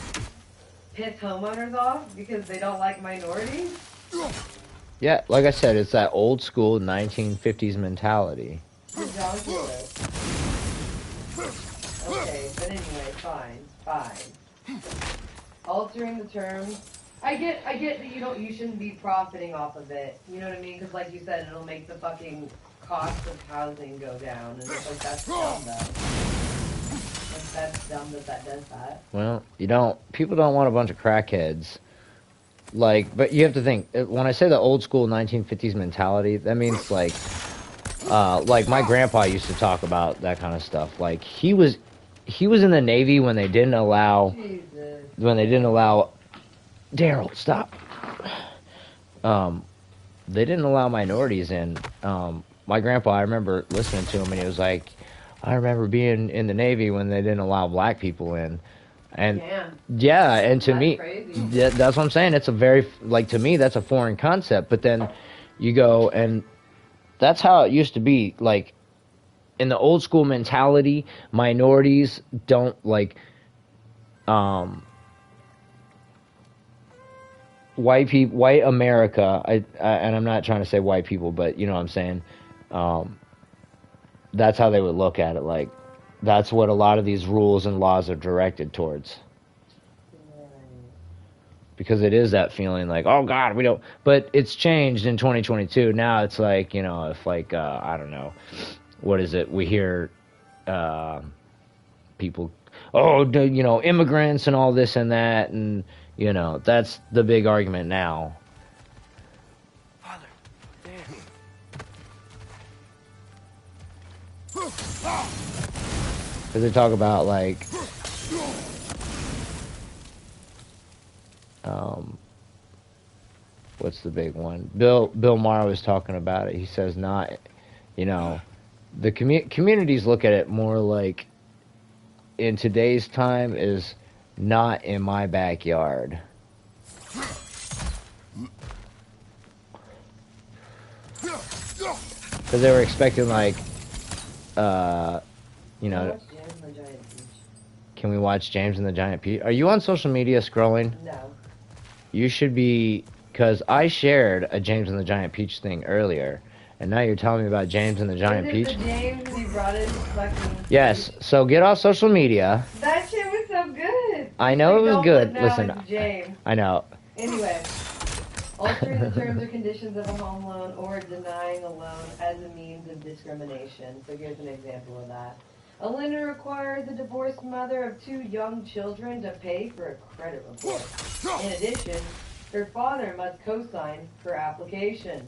piss homeowners off because they don't like minorities? Yeah, like I said, it's that old school 1950s mentality. Ridiculous. Okay, but anyway, fine. Altering the terms. I get that you shouldn't be profiting off of it. You know what I mean? Because like you said, it'll make the fucking cost of housing go down, and it's like that's dumb though. Like that's dumb that does that. Well, people don't want a bunch of crackheads. Like, but you have to think, when I say the old school 1950s mentality, that means like my grandpa used to talk about that kind of stuff. Like, he was in the Navy when they didn't allow, Daryl, stop. They didn't allow minorities in. My grandpa, I remember listening to him, and he was like, I remember being in the Navy when they didn't allow black people in. And yeah, and to me, that's what I'm saying. It's a very, like, to me, that's a foreign concept. But then you go, and that's how it used to be. Like, in the old school mentality, minorities don't, like, white America, and I'm not trying to say white people, but you know what I'm saying. That's how they would look at it. Like, that's what a lot of these rules and laws are directed towards. Because it is that feeling like, oh God, we don't. But it's changed in 2022. Now it's like, you know, if like I don't know, what is it? We hear people, oh, you know, immigrants and all this and that, and you know, that's the big argument now. Father, there. Because they talk about like, what's the big one? Bill Maher was talking about it. He says not, you know, the communities look at it more like in today's time is not in my backyard. Because they were expecting like, you know, can we watch James and the Giant Peach? Are you on social media scrolling? No. You should be, because I shared a James and the Giant Peach thing earlier, and now you're telling me about James and the Giant Peach? The James you brought in fucking... Yes, so get off social media. That shit was so good. I know it was good. Now Listen, it's James. I know. Anyway, altering the terms or conditions of a home loan or denying a loan as a means of discrimination. So here's an example of that. A lender requires a divorced mother of 2 young children to pay for a credit report. In addition, her father must co-sign her application.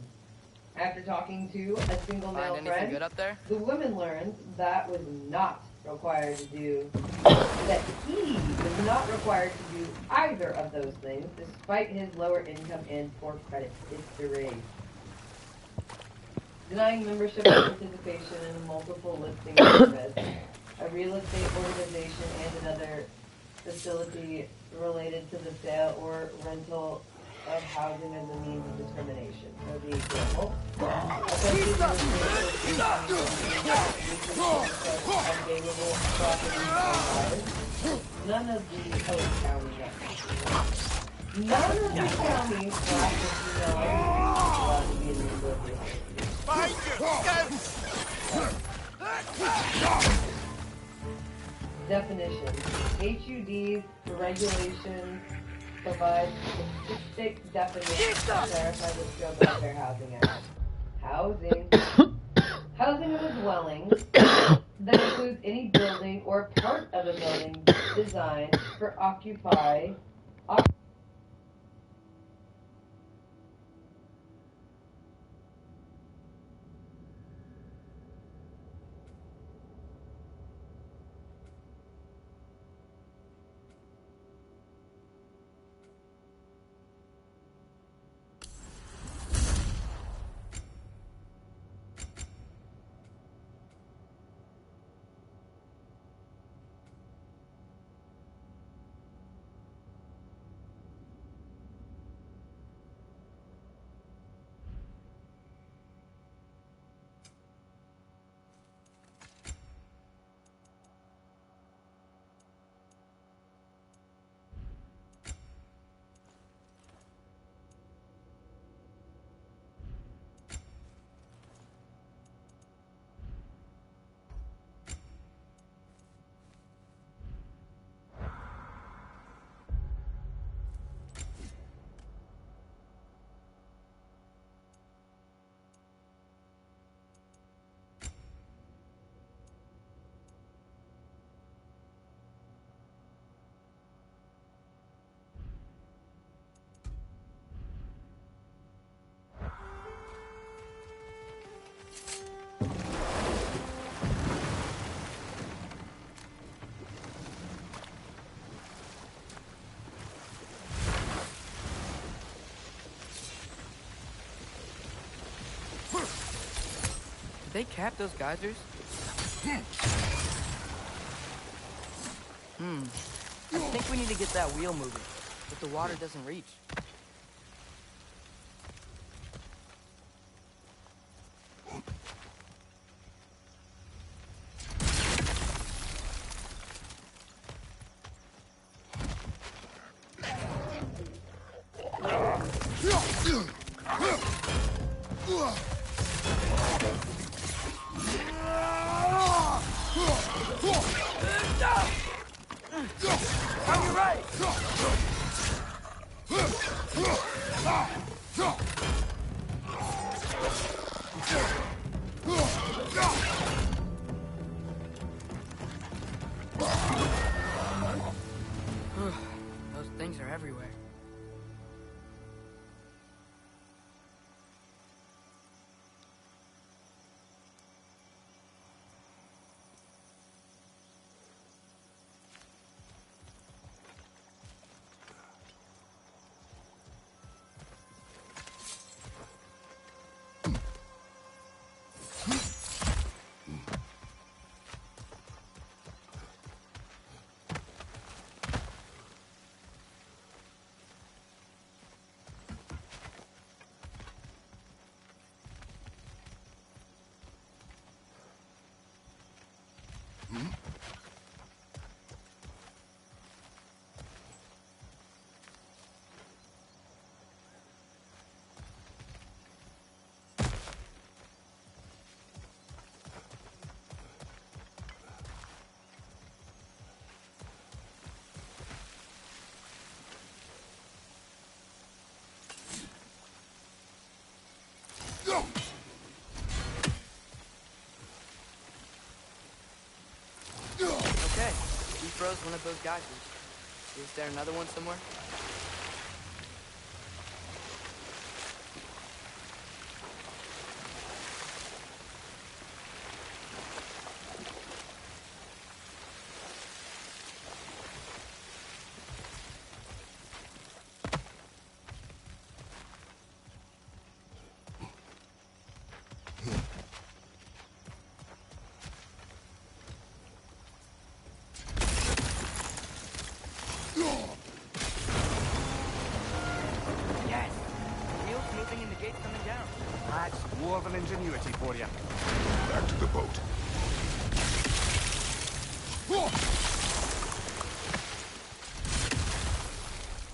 After talking to a single male friend, good up there? the woman learns that was not required to do, that he was not required to do either of those things, despite his lower income and poor credit history. Denying membership or participation in a multiple listing service, a real estate organization, and another facility related to the sale or rental of housing as a means of discrimination. So the example, available properties. None of the counties allowed to be in the association. Definition. HUD's regulations provide specific definitions to clarify the scope of Fair Housing Act. Housing of a dwelling that includes any building or part of a building designed for occupy. Did they cap those geysers? I think we need to get that wheel moving, but the water doesn't reach. On your right! Those things are everywhere. Okay, he froze one of those geysers. Is there another one somewhere? Yes! Wheels moving and the gate's coming down. That's dwarven ingenuity for you. Back to the boat.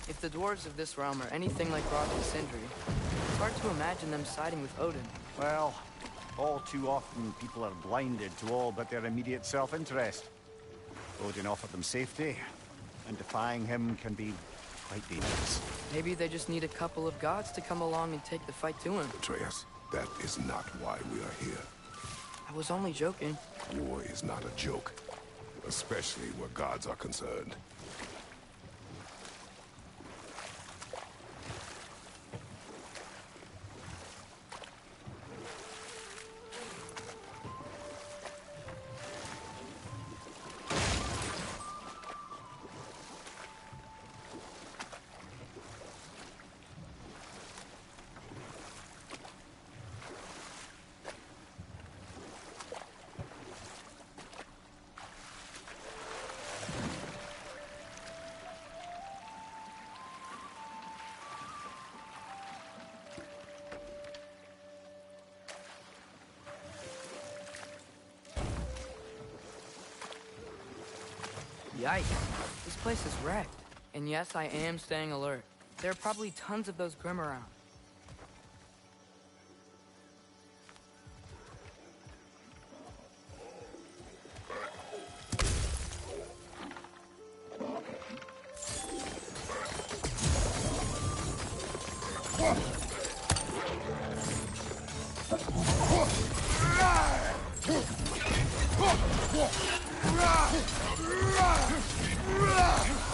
If the dwarves of this realm are anything like Rock and Sindri, it's hard to imagine them siding with Odin. Well, all too often people are blinded to all but their immediate self-interest. Odin offered them safety, and defying him can be quite dangerous. Maybe they just need a couple of gods to come along and take the fight to him. Atreus, that is not why we are here. I was only joking. War is not a joke, especially where gods are concerned. Yikes. This place is wrecked. And yes, I am staying alert. There are probably tons of those Grim around.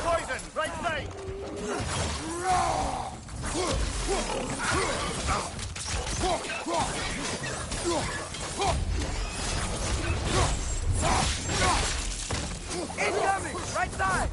Poison! Right side! Incoming! Right side!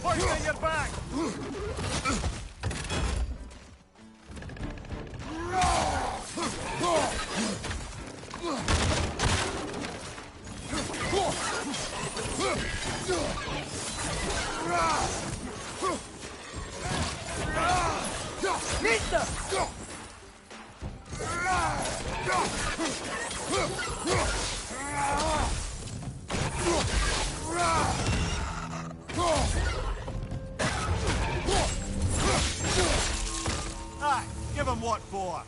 Poison your back! Aye, give him what for?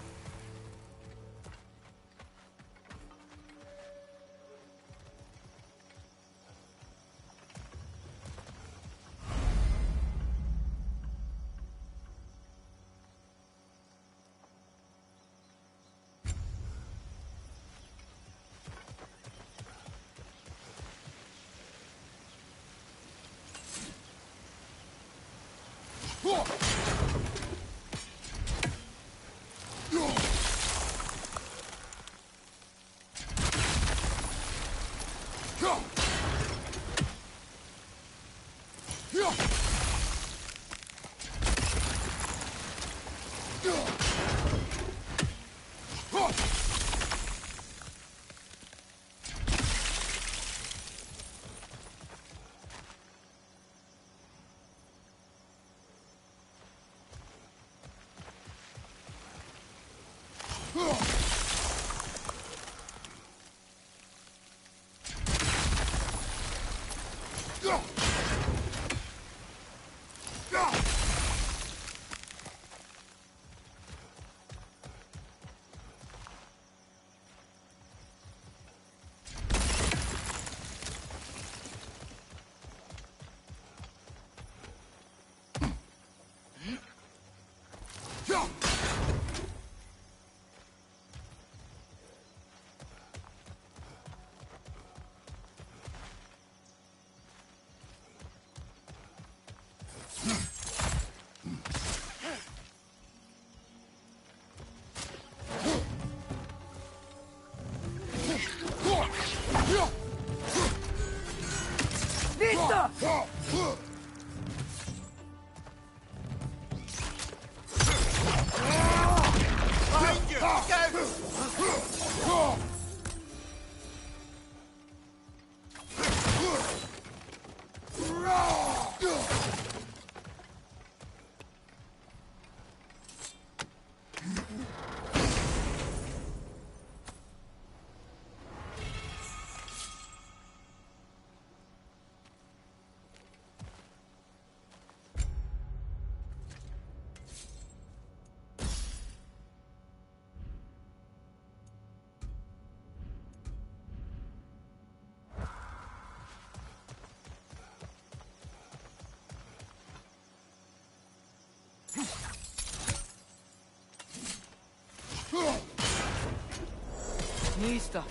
Nista.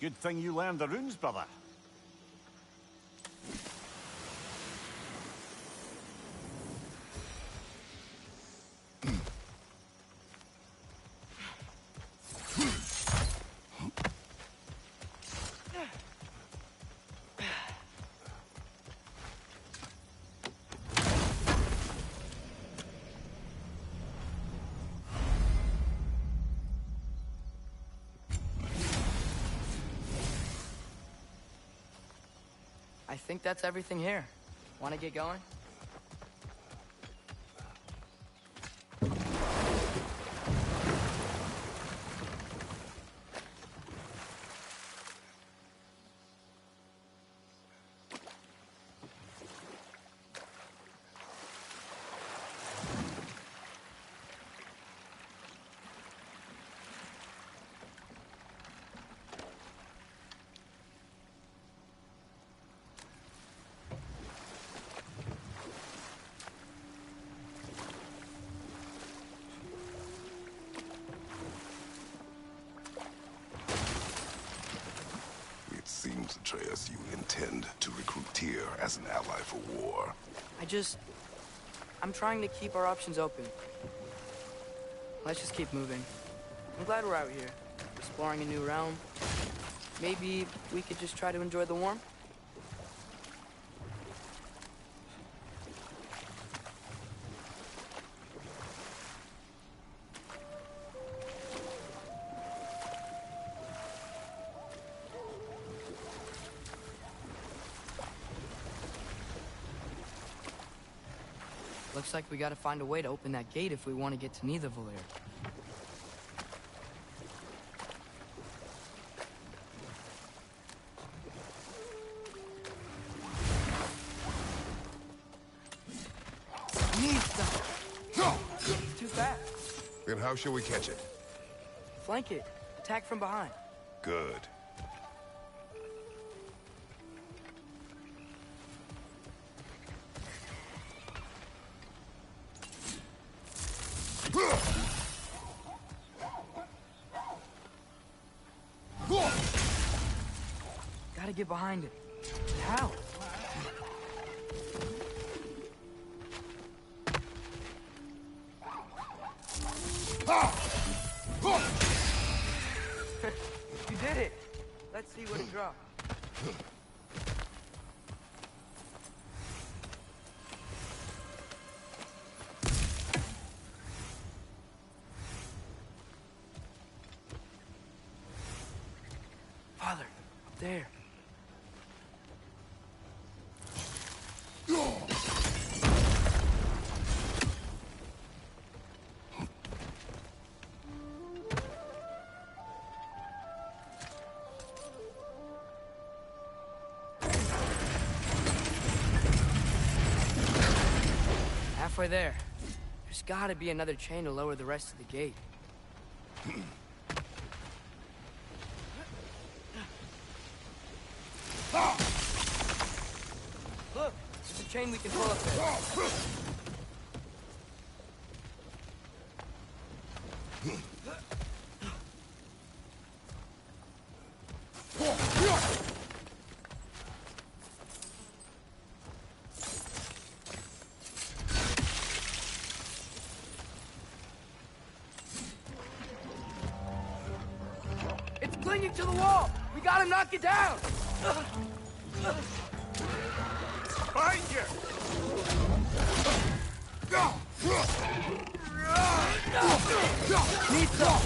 Good thing you learned the runes, brother. I think that's everything here. Want to get going? It seems, Atreus, you intend to recruit Tyr as an ally for war. I'm trying to keep our options open. Let's just keep moving. I'm glad we're out here, exploring a new realm. Maybe we could just try to enjoy the warmth? Looks like we gotta find a way to open that gate if we want to get to Nidavellir. It's too fast. Then how shall we catch it? Flank it. Attack from behind. Good. Gotta get behind it. How? You did it! Let's see what it dropped. Father, up there. Halfway there. There's gotta be another chain to lower the rest of the gate. Look, there's a chain we can pull up there. It's clinging to the wall! We gotta knock it down! Find you! Need some!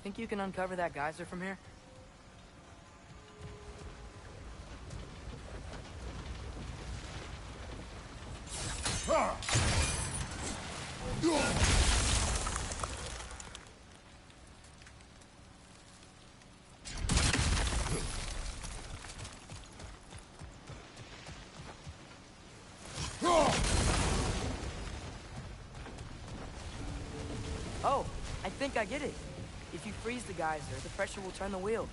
Think you can uncover that geyser from here? Oh, I think I get it. If you freeze the geyser, the pressure will turn the wheel.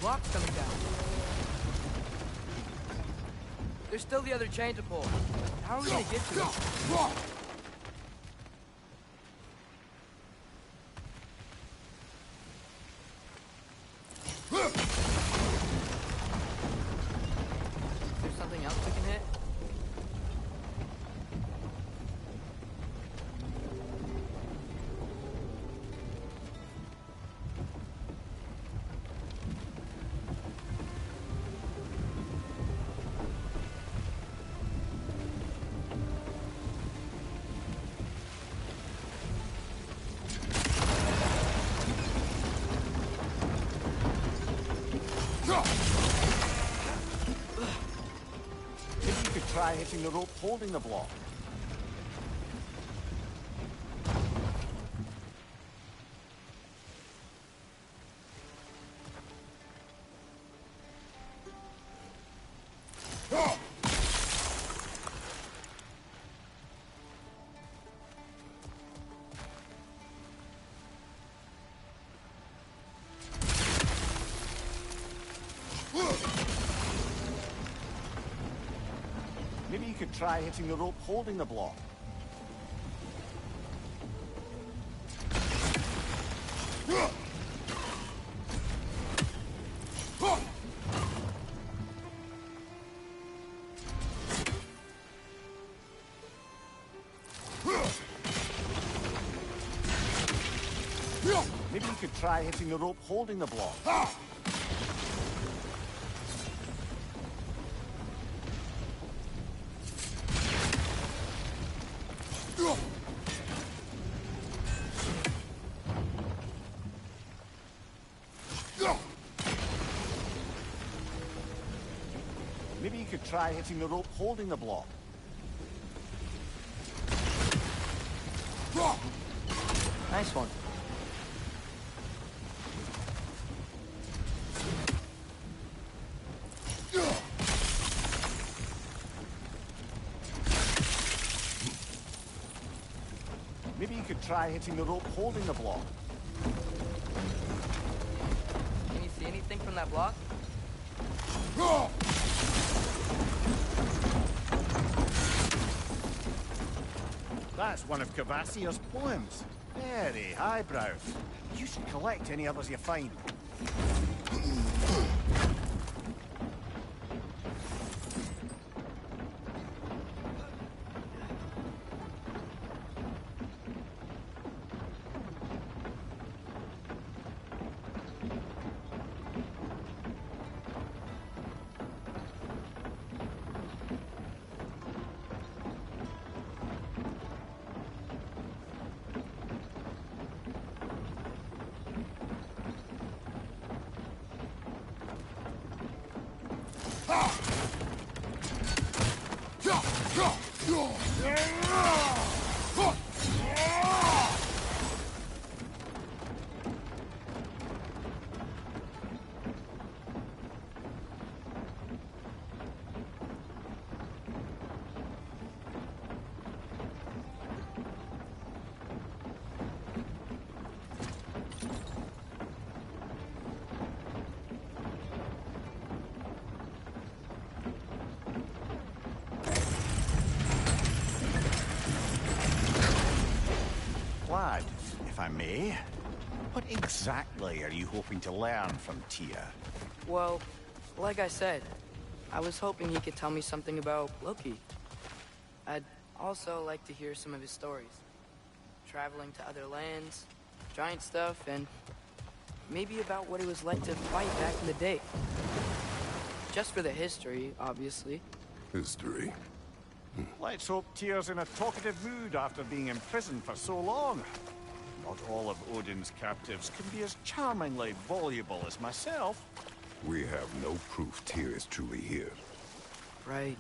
block's coming down. There's still the other chain to pull. How are we gonna get to it? Is there something else we can hit? Maybe you could try hitting the rope holding the block. Maybe you could try hitting the rope holding the block. Maybe you could try hitting the rope holding the block. Maybe you could try hitting the rope holding the block. Nice one. Maybe you could try hitting the rope holding the block. Can you see anything from that block? That's one of Cavassier's poems. Very highbrow. You should collect any others you find. Lad, if I may, what exactly are you hoping to learn from Tyr? Well, like I said, I was hoping he could tell me something about Loki. I'd also like to hear some of his stories. Traveling to other lands, giant stuff, and maybe about what it was like to fight back in the day. Just for the history, obviously. History? Let's hope Tyr's in a talkative mood after being imprisoned for so long. Not all of Odin's captives can be as charmingly voluble as myself. We have no proof Tyr is truly here. Right.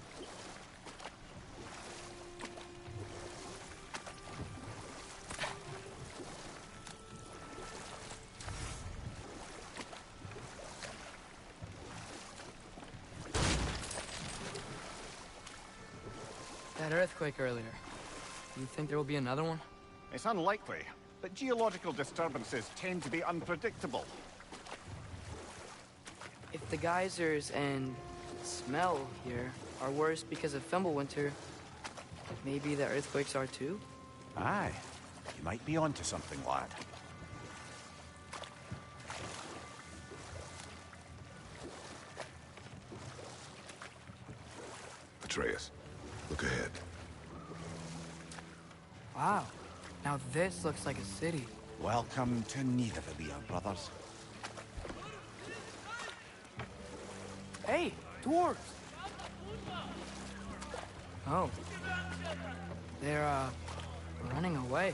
That earthquake earlier. You think there will be another one? It's unlikely, but geological disturbances tend to be unpredictable. the geysers and smell here are worse because of Fimbulwinter, maybe the earthquakes are too? Aye. You might be onto something, lad. Atreus, look ahead. Wow. Now this looks like a city. Welcome to Nidavellir, brothers. Hey, dwarves! Oh. They're, running away.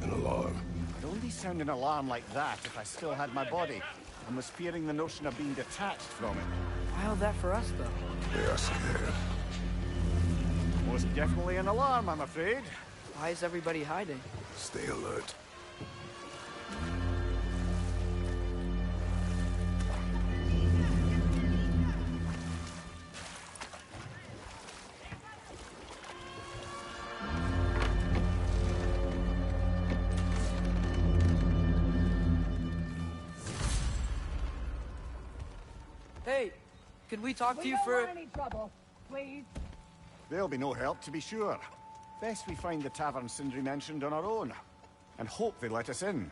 An alarm. I'd only sound an alarm like that if I still had my body, and was fearing the notion of being detached from it. Why all that for us, though? They are scared. Most definitely an alarm, I'm afraid. Why is everybody hiding? Stay alert. Hey, could we talk to you for... We don't want any trouble, please. There'll be no help, to be sure. Best we find the tavern Sindri mentioned on our own, and hope they let us in.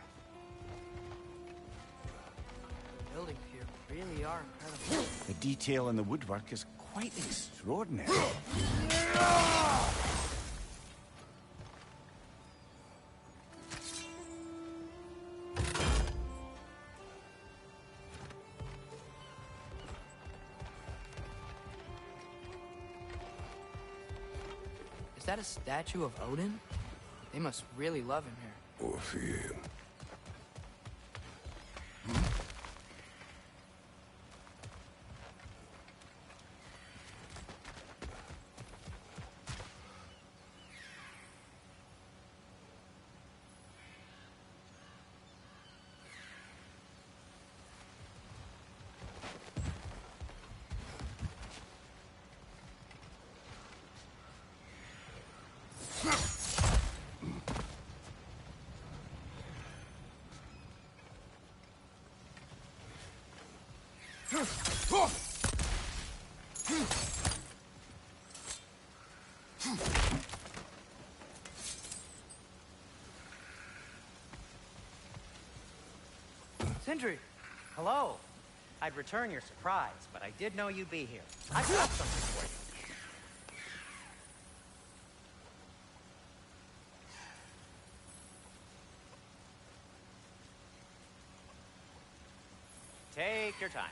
Buildings here really are incredible. The detail in the woodwork is quite extraordinary. Is that a statue of Odin? They must really love him here. Or fear him. Sindri! Hello. I'd return your surprise, but I did know you'd be here. I've got something for you. Take your time.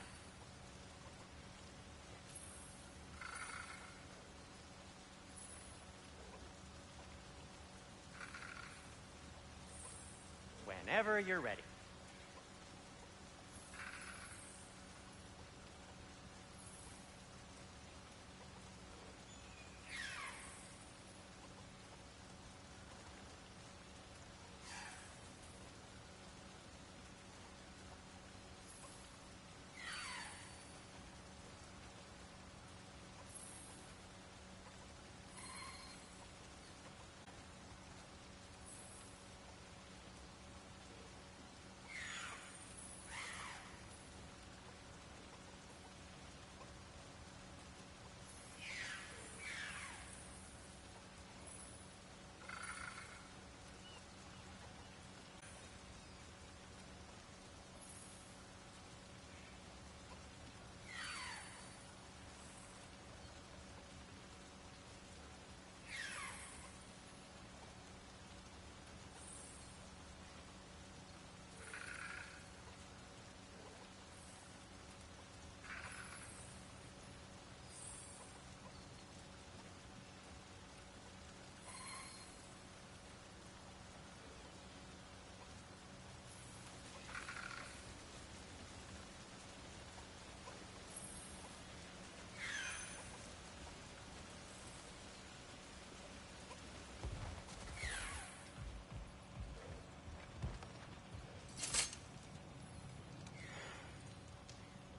Whenever you're ready.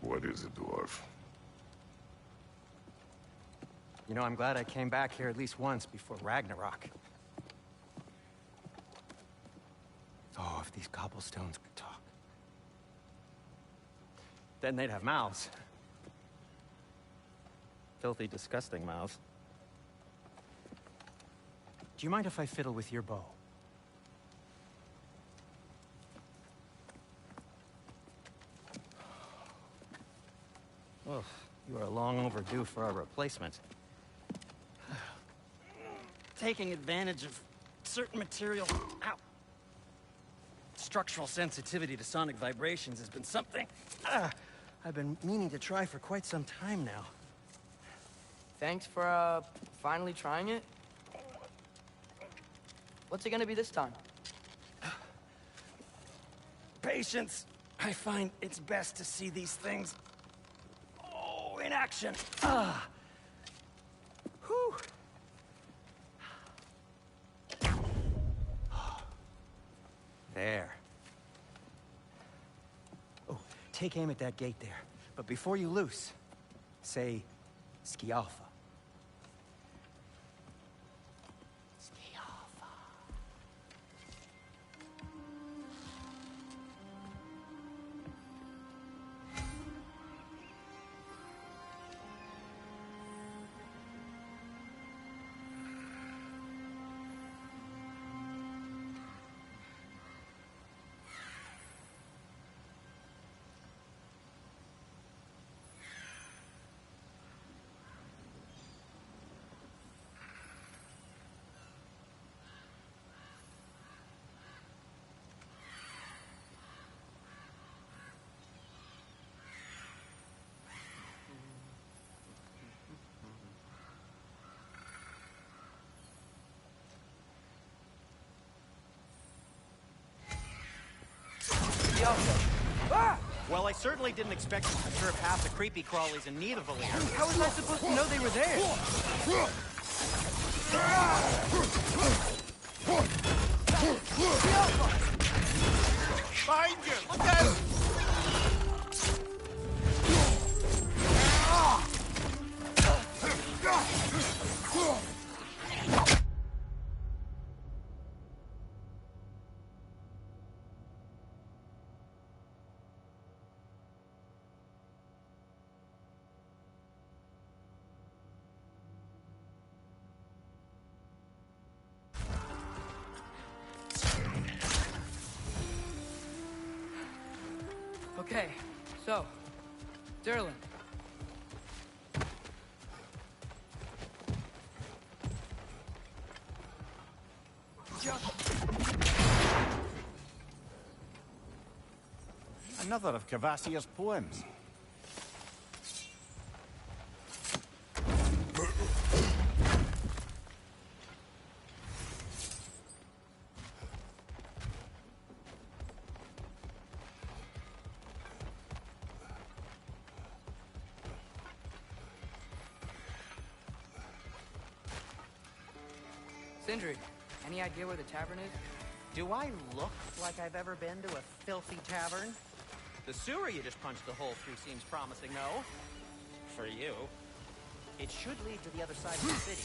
What is it, dwarf? You know, I'm glad I came back here at least once before Ragnarok. if these cobblestones could talk. Then they'd have mouths. Filthy, disgusting mouths. Do you mind if I fiddle with your bow? Well, you are long overdue for a replacement. Taking advantage of certain material... Ow! Structural sensitivity to sonic vibrations has been something... I've been meaning to try for quite some time now. Thanks for, finally trying it. What's it gonna be this time? Patience. I find it's best to see these things... in action. Whew. There. Oh, take aim at that gate there. But before you loose, say, Ski Alpha. Ski Alpha. Well, I certainly didn't expect you to serve half the creepy crawlies in need of a leader. How was I supposed to know they were there? Behind you! Look out! Okay, so, Derlin. Another of Cavassier's poems. Sindri, any idea where the tavern is? Do I look like I've ever been to a filthy tavern? The sewer you just punched the hole through seems promising, no? For you. It should lead to the other side of the city.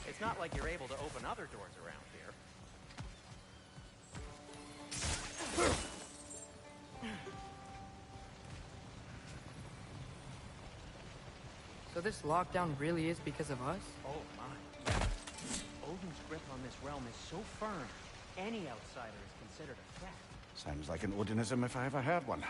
It's not like you're able to open other doors around here. So this lockdown really is because of us? Oh my, yeah. Odin's grip on this realm is so firm, any outsider is considered a threat. Sounds like an Odinism if I ever heard one.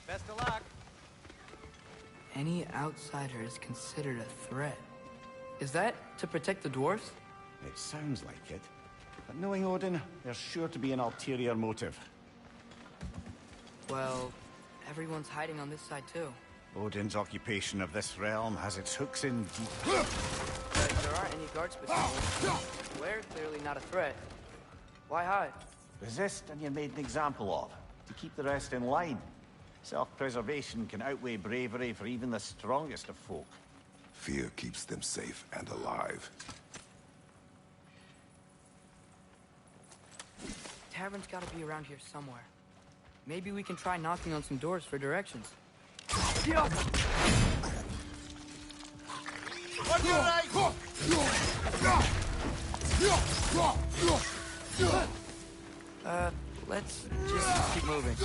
Best of luck. Any outsider is considered a threat. Is that to protect the dwarves? It sounds like it. But knowing Odin, there's sure to be an ulterior motive. Well, everyone's hiding on this side too. Odin's occupation of this realm has its hooks in deep. But there aren't any guards patrolling. We're clearly not a threat. Why hide? Resist and you're made an example of, to keep the rest in line. Self-preservation can outweigh bravery for even the strongest of folk. Fear keeps them safe and alive. Tavern's gotta be around here somewhere. Maybe we can try knocking on some doors for directions. Let's just keep moving.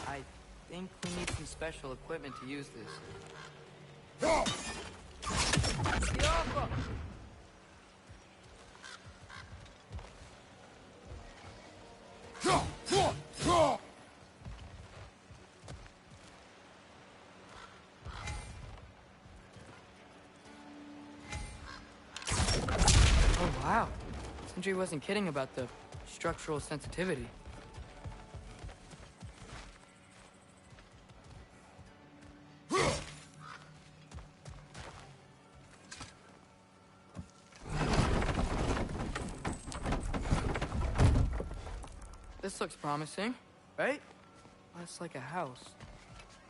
I think we need some special equipment to use this. Oh, wow. Sindri wasn't kidding about the structural sensitivity. This looks promising, right? That's like a house.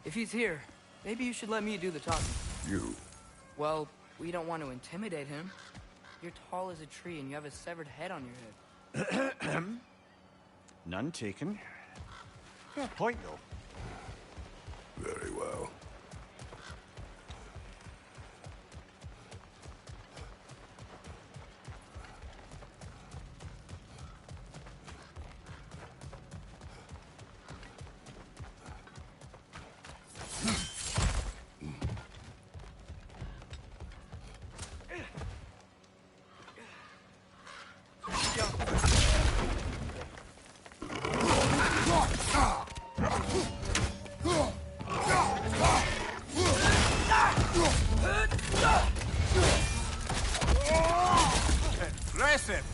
If he's here, maybe you should let me do the talking. You? Well, we don't want to intimidate him. You're tall as a tree and you have a severed head on your head. None taken. Fair point, though. Very well. Impressive!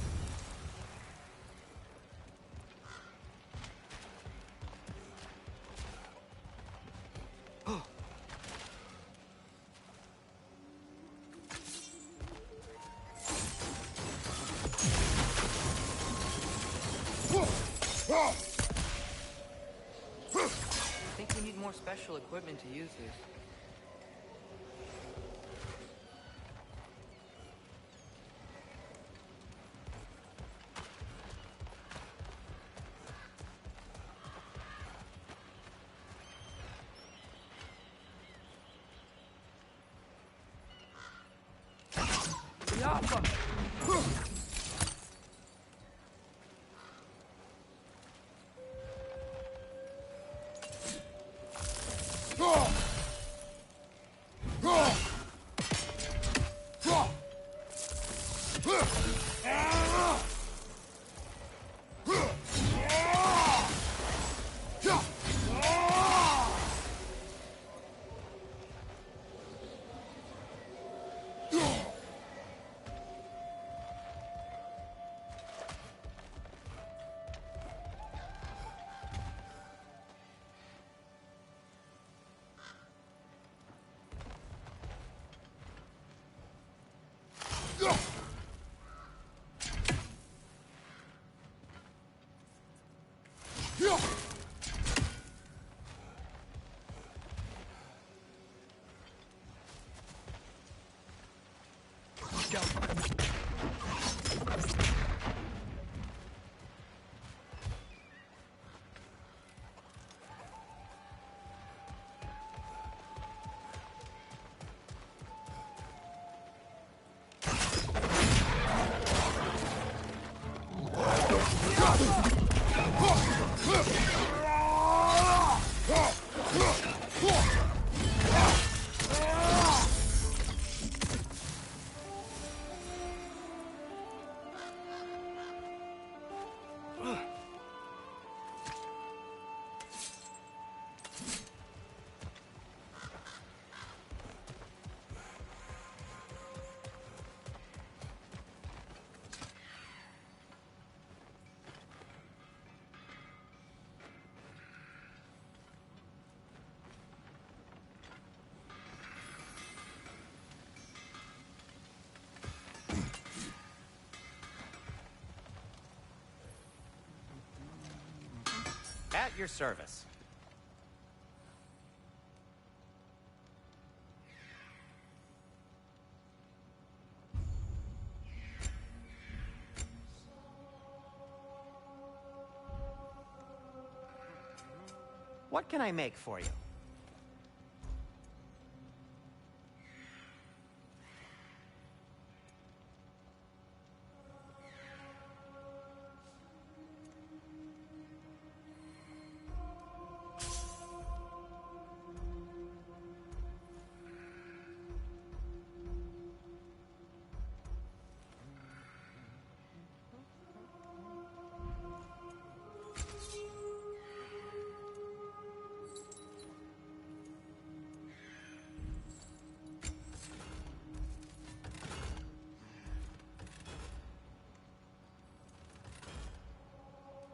I think we need more special equipment to use this. At your service. What can I make for you?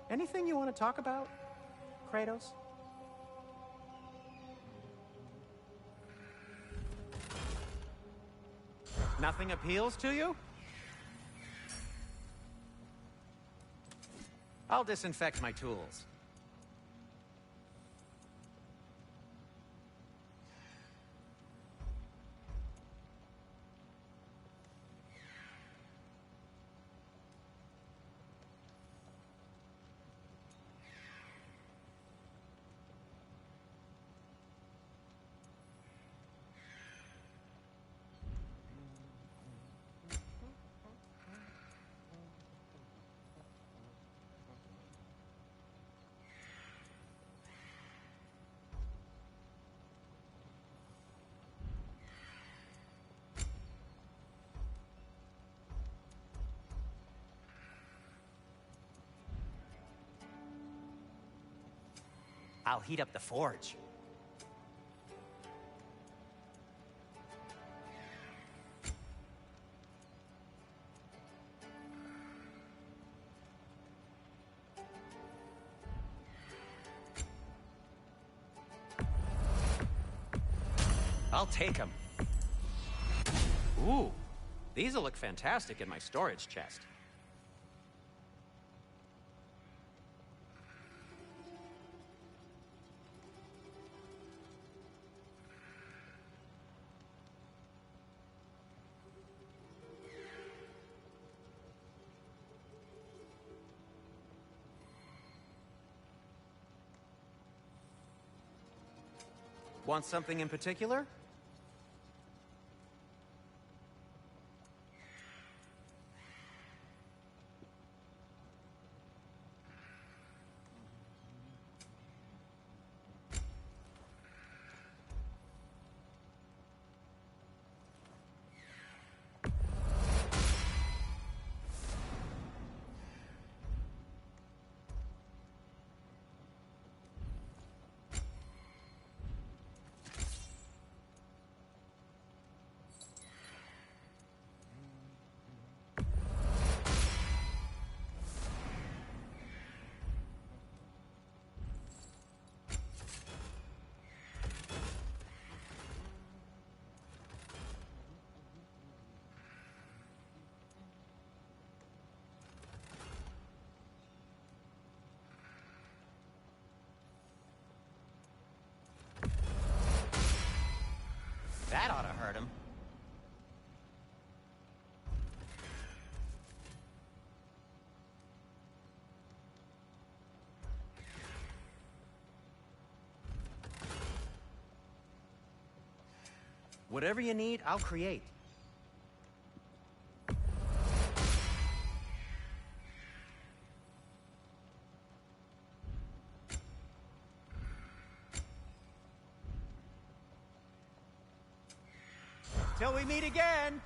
Anything you want to talk about, Kratos? Nothing appeals to you? I'll disinfect my tools. I'll heat up the forge. I'll take them. Ooh, these'll look fantastic in my storage chest. Want something in particular? Whatever you need, I'll create. Till we meet again!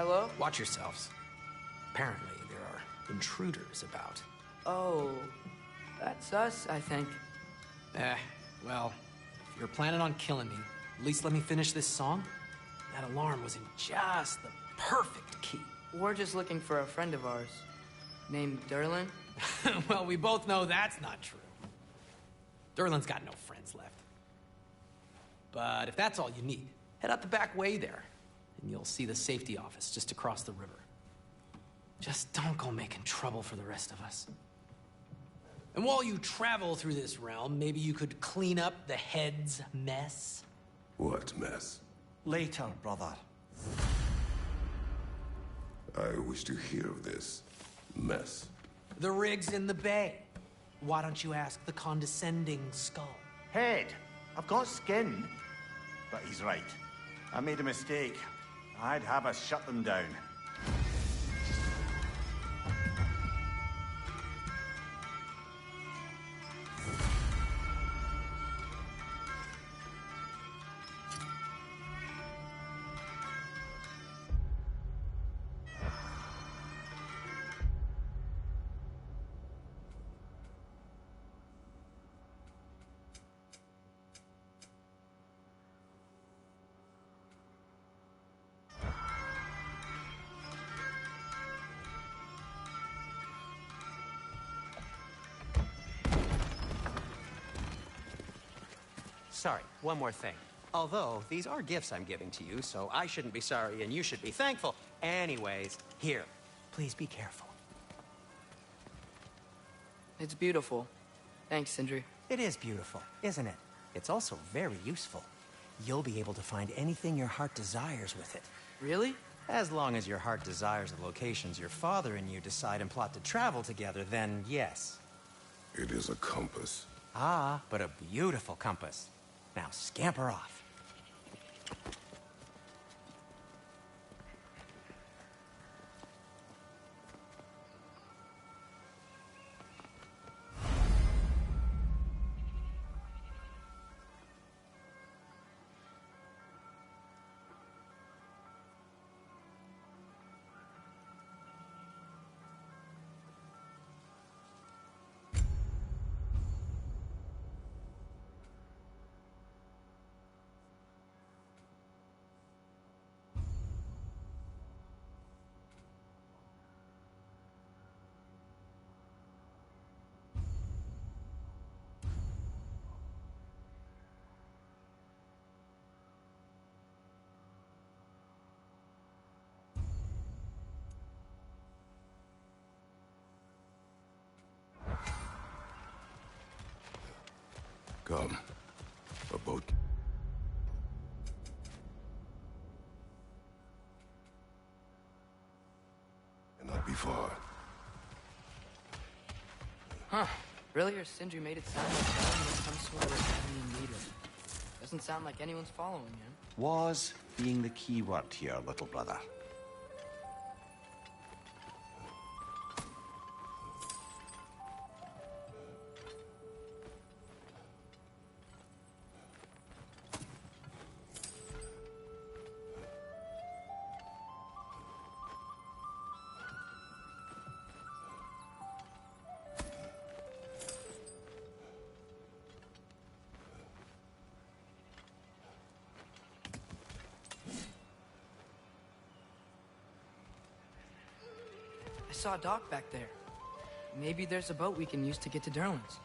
Hello? Watch yourselves. Apparently, there are intruders about. Oh, that's us, I think. Well, if you're planning on killing me, at least let me finish this song. That alarm was in just the perfect key. We're just looking for a friend of ours, named Derlin. Well, we both know that's not true. Derlin's got no friends left. But if that's all you need, head out the back way there, and you'll see the safety office just across the river. Just don't go making trouble for the rest of us. And while you travel through this realm, maybe you could clean up the head's mess? What mess? Later, brother. I wish to hear of this mess. The rig's in the bay. Why don't you ask the condescending skull? Head, I've got skin. But he's right. I made a mistake. I'd have us shut them down. Sorry, one more thing. Although, these are gifts I'm giving to you, so I shouldn't be sorry and you should be thankful. Anyways, here, please be careful. It's beautiful. Thanks, Sindri. It is beautiful, isn't it? It's also very useful. You'll be able to find anything your heart desires with it. Really? As long as your heart desires the locations your father and you decide and plot to travel together, then yes. It is a compass. Ah, but a beautiful compass. Now scamper off. Come. A boat. Cannot be far. Huh. Really, or Sindri made it sound like Derlin was some sort of rebellion leader. Doesn't sound like anyone's following him. Was being the key word here, little brother. I saw a dock back there. Maybe there's a boat we can use to get to Derlin's.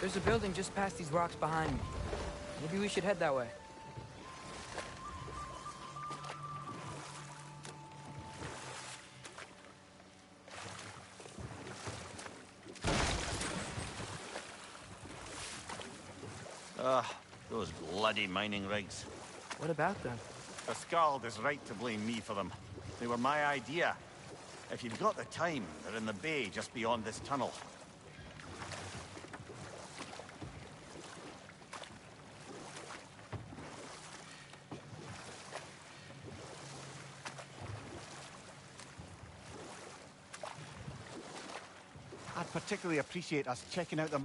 There's a building just past these rocks behind me. Maybe we should head that way. Those bloody mining rigs. What about them? The Skald is right to blame me for them. They were my idea. If you've got the time, they're in the bay just beyond this tunnel. I'd particularly appreciate us checking out the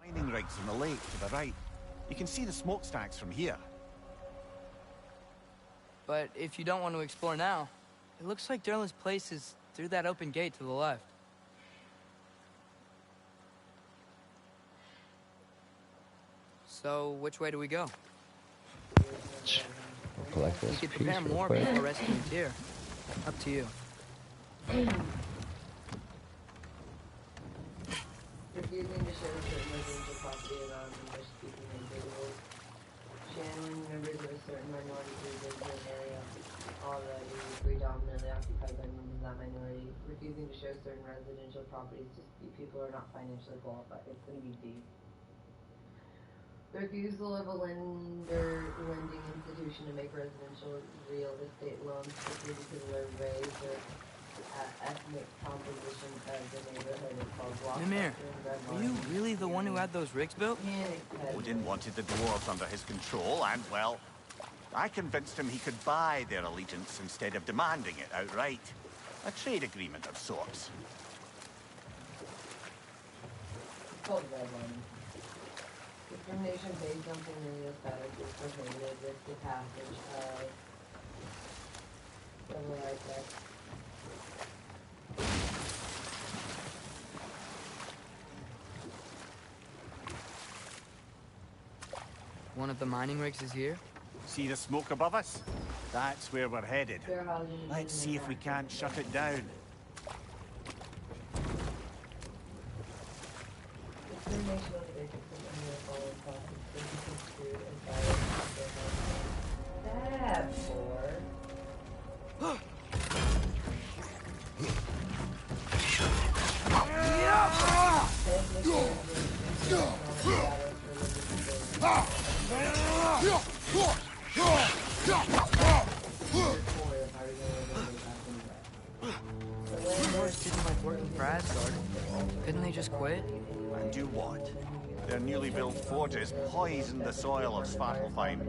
mining rigs on the lake to the right. You can see the smokestacks from here. But if you don't want to explore now, it looks like Derlin's place is through that open gate to the left. So, which way do we go? Collect this We could piece prepare real more quick. before rescuing Tyr. Up to you. Refusing to show certain residential property around English-speaking individuals. Channeling members of a certain minority group into an area already predominantly occupied by members of that minority. Refusing to show certain residential properties to people who are not financially qualified. It's going to be D. The refusal of a lending institution to make residential real estate loans strictly because of the race or ethnic composition of the neighborhood is called block. Mimir, were you really the one who had those rigs built? Odin wanted the dwarves under his control, and, well, I convinced him he could buy their allegiance instead of demanding it outright. A trade agreement of sorts. It's called redlining. Discrimination based on community aesthetics is prohibited with the passage of civil rights act. One of the mining rigs is here? See the smoke above us? That's where we're headed. Fair housing is Let's in see if we can't shut it down. discrimination on the basis of any of the following causes can be construed as violation of their rights. Dwarves didn't like working for Asgard. Couldn't they just quit? And do what? Their newly built forges poisoned the soil of Svartalfheim.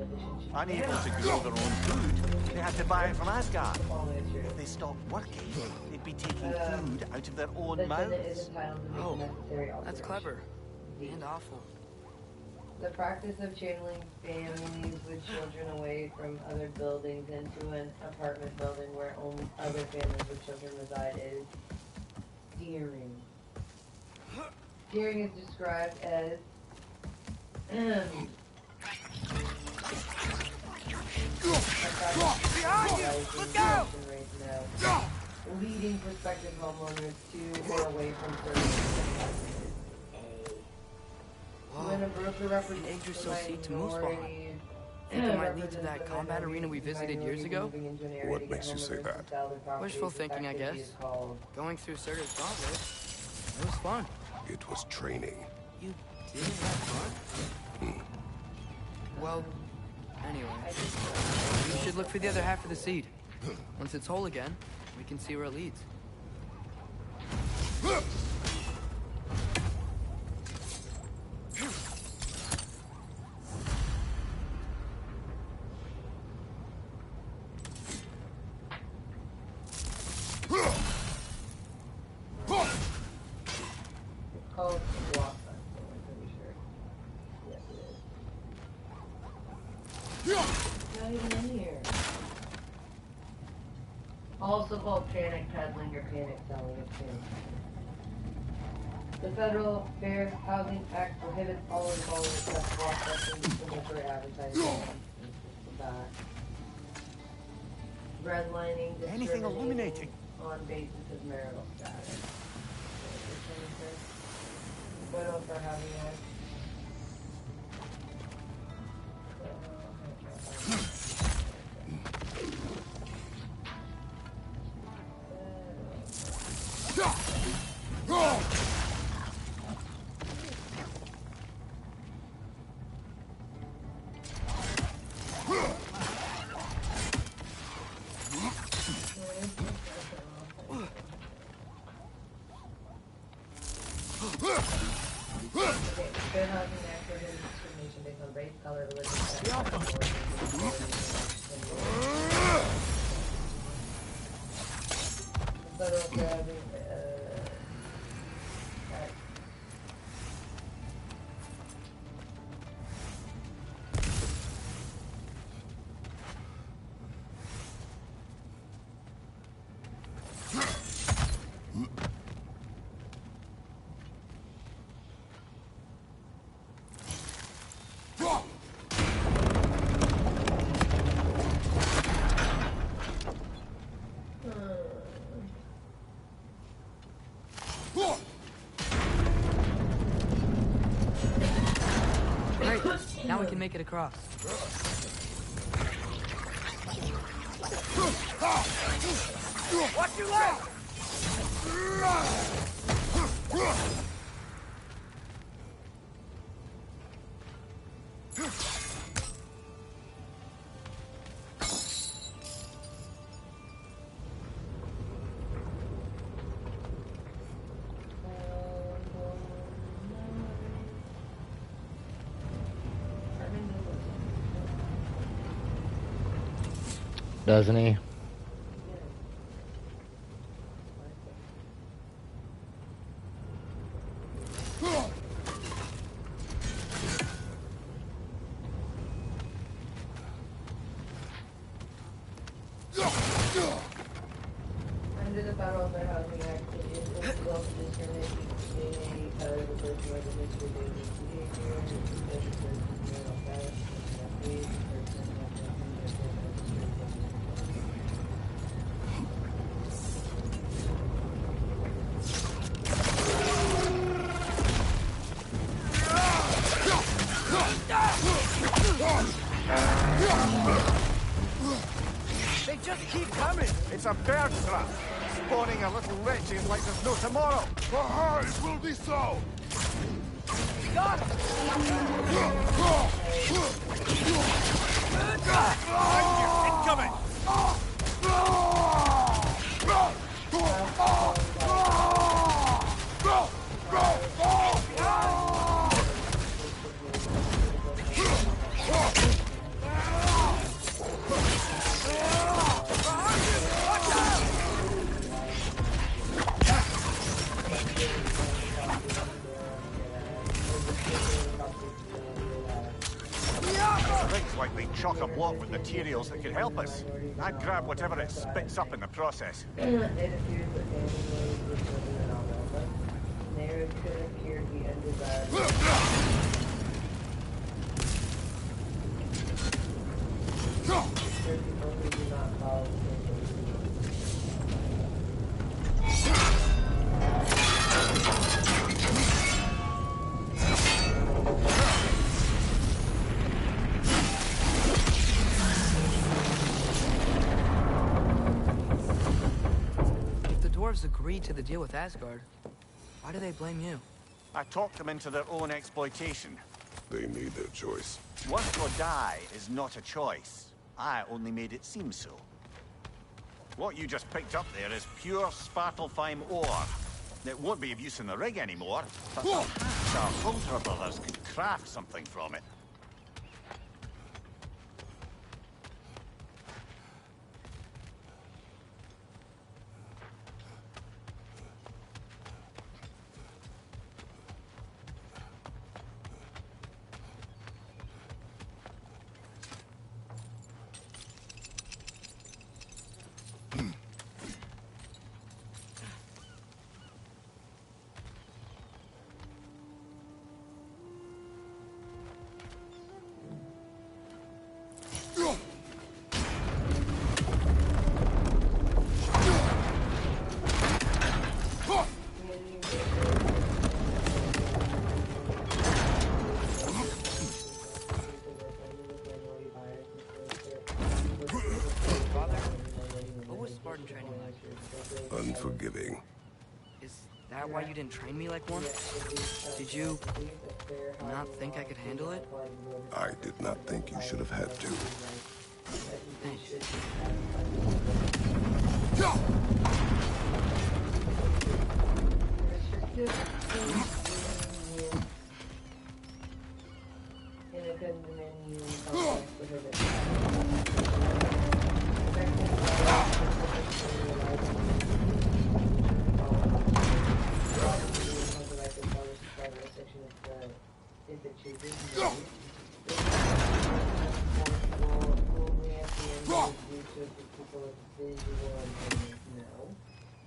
Unable to grow their own food, they had to buy it from Asgard. If they stopped working, they'd be taking food out of their own mouths. Oh, that's clever. And awful. The practice of channeling families with children away from other buildings into an apartment building where only other families with children reside is deering. Deering is described as leading prospective homeowners to get away from certain when a broker represents Yggdrasil seed to Muspelheim. Think it might lead to that combat arena we visited years ago? What makes you say that? Wishful thinking, I guess. Going through Surtur's gauntlet. It was fun. It was training. You did have fun? Well, anyway. We should look for the other half of the seed. Once it's whole again, we can see where it leads. Oh, block that, I'm pretty sure. Yes, it is. Not even in here. Also called panic peddling or panic selling of panic. The Federal Fair Housing Act prohibits all of the following except blockbusters, discriminatory advertising. Redlining, Anything illuminating? on basis of marital status. Widow for having it. Good housing act prohibits discrimination based on race, color, religion, sex, Great. Now we can make it across. Watch your left! Doesn't he? Under the Federal Fair Housing Act, it is illegal to discriminate between color, the person, or the history of behavior, the person, marital status, race, person, They just keep coming. It's a bird trap. Spawning a little wretches like there's no tomorrow. For her, it will be so! Got it! Incoming! Looks like they chock-a-block with materials that could help us. I'd grab whatever it spits up in the process. It appears that families with children in Alabama. There could appear to be undesirable. For people who do not follow the Dwarves agreed to the deal with Asgard. Why do they blame you? I talked them into their own exploitation. They made their choice. Work or die is not a choice. I only made it seem so. What you just picked up there is pure Svartalfheim ore. It won't be of use in the rig anymore, but perhaps our Hulter brothers could craft something from it. Spartan training like? Unforgiving. Is that why you didn't train me like one? Did you not think I could handle it? I did not think you should have had to. Thanks.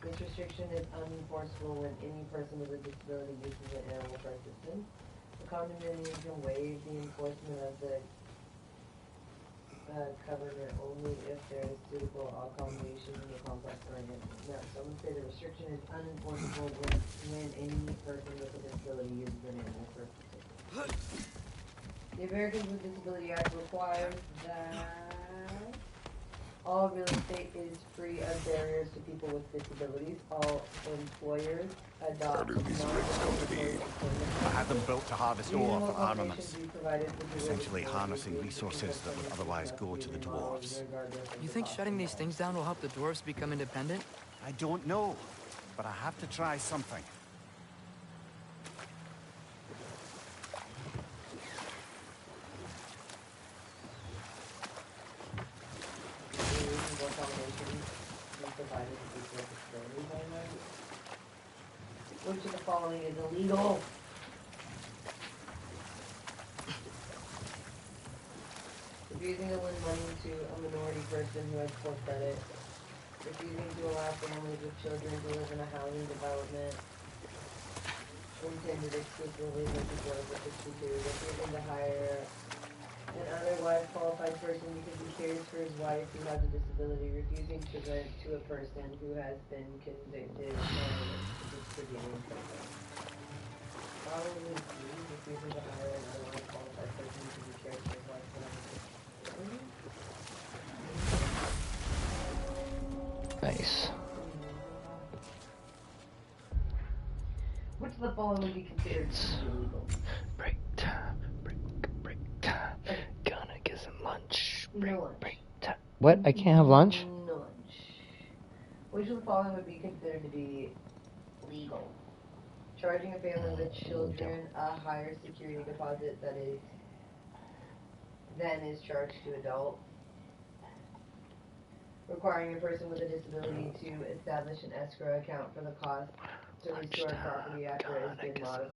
This restriction is unenforceable when any person with a disability uses an animal for assistance. The condominium can waive the enforcement of the covenant only if there is suitable accommodation in the complex or an animal. Now, someone say the restriction is unenforceable when any person with a disability uses an animal for assistance. The Americans with Disability Act requires that all real estate is free of barriers to people with disabilities. All employers adopt. Where did these rigs come to be? I had them built to harvest ore for armaments. Essentially harnessing resources that would otherwise go to the dwarves. You think shutting these things down will help the dwarves become independent? I don't know, but I have to try something. Which of the following is illegal? Refusing to lend money to a minority person who has poor credit. Refusing to allow families with children to live in a housing development intended exclusively for people over 62. Refusing to hire an otherwise qualified person because he cares for his wife who has a disability. Refusing to rent to a person who has been convicted of distributing something. Probably refusing to hire an otherwise qualified person because he cares for his wife who has a disability. Nice. Which of the following would be considered illegal? Break time. Break time. Gonna get some lunch. Break time. What? I can't have lunch? No lunch. Which of the following would be considered to be legal? Charging a family with children a higher security deposit than is charged to adults. Requiring a person with a disability to establish an escrow account for the cost to restore property after it has been modified.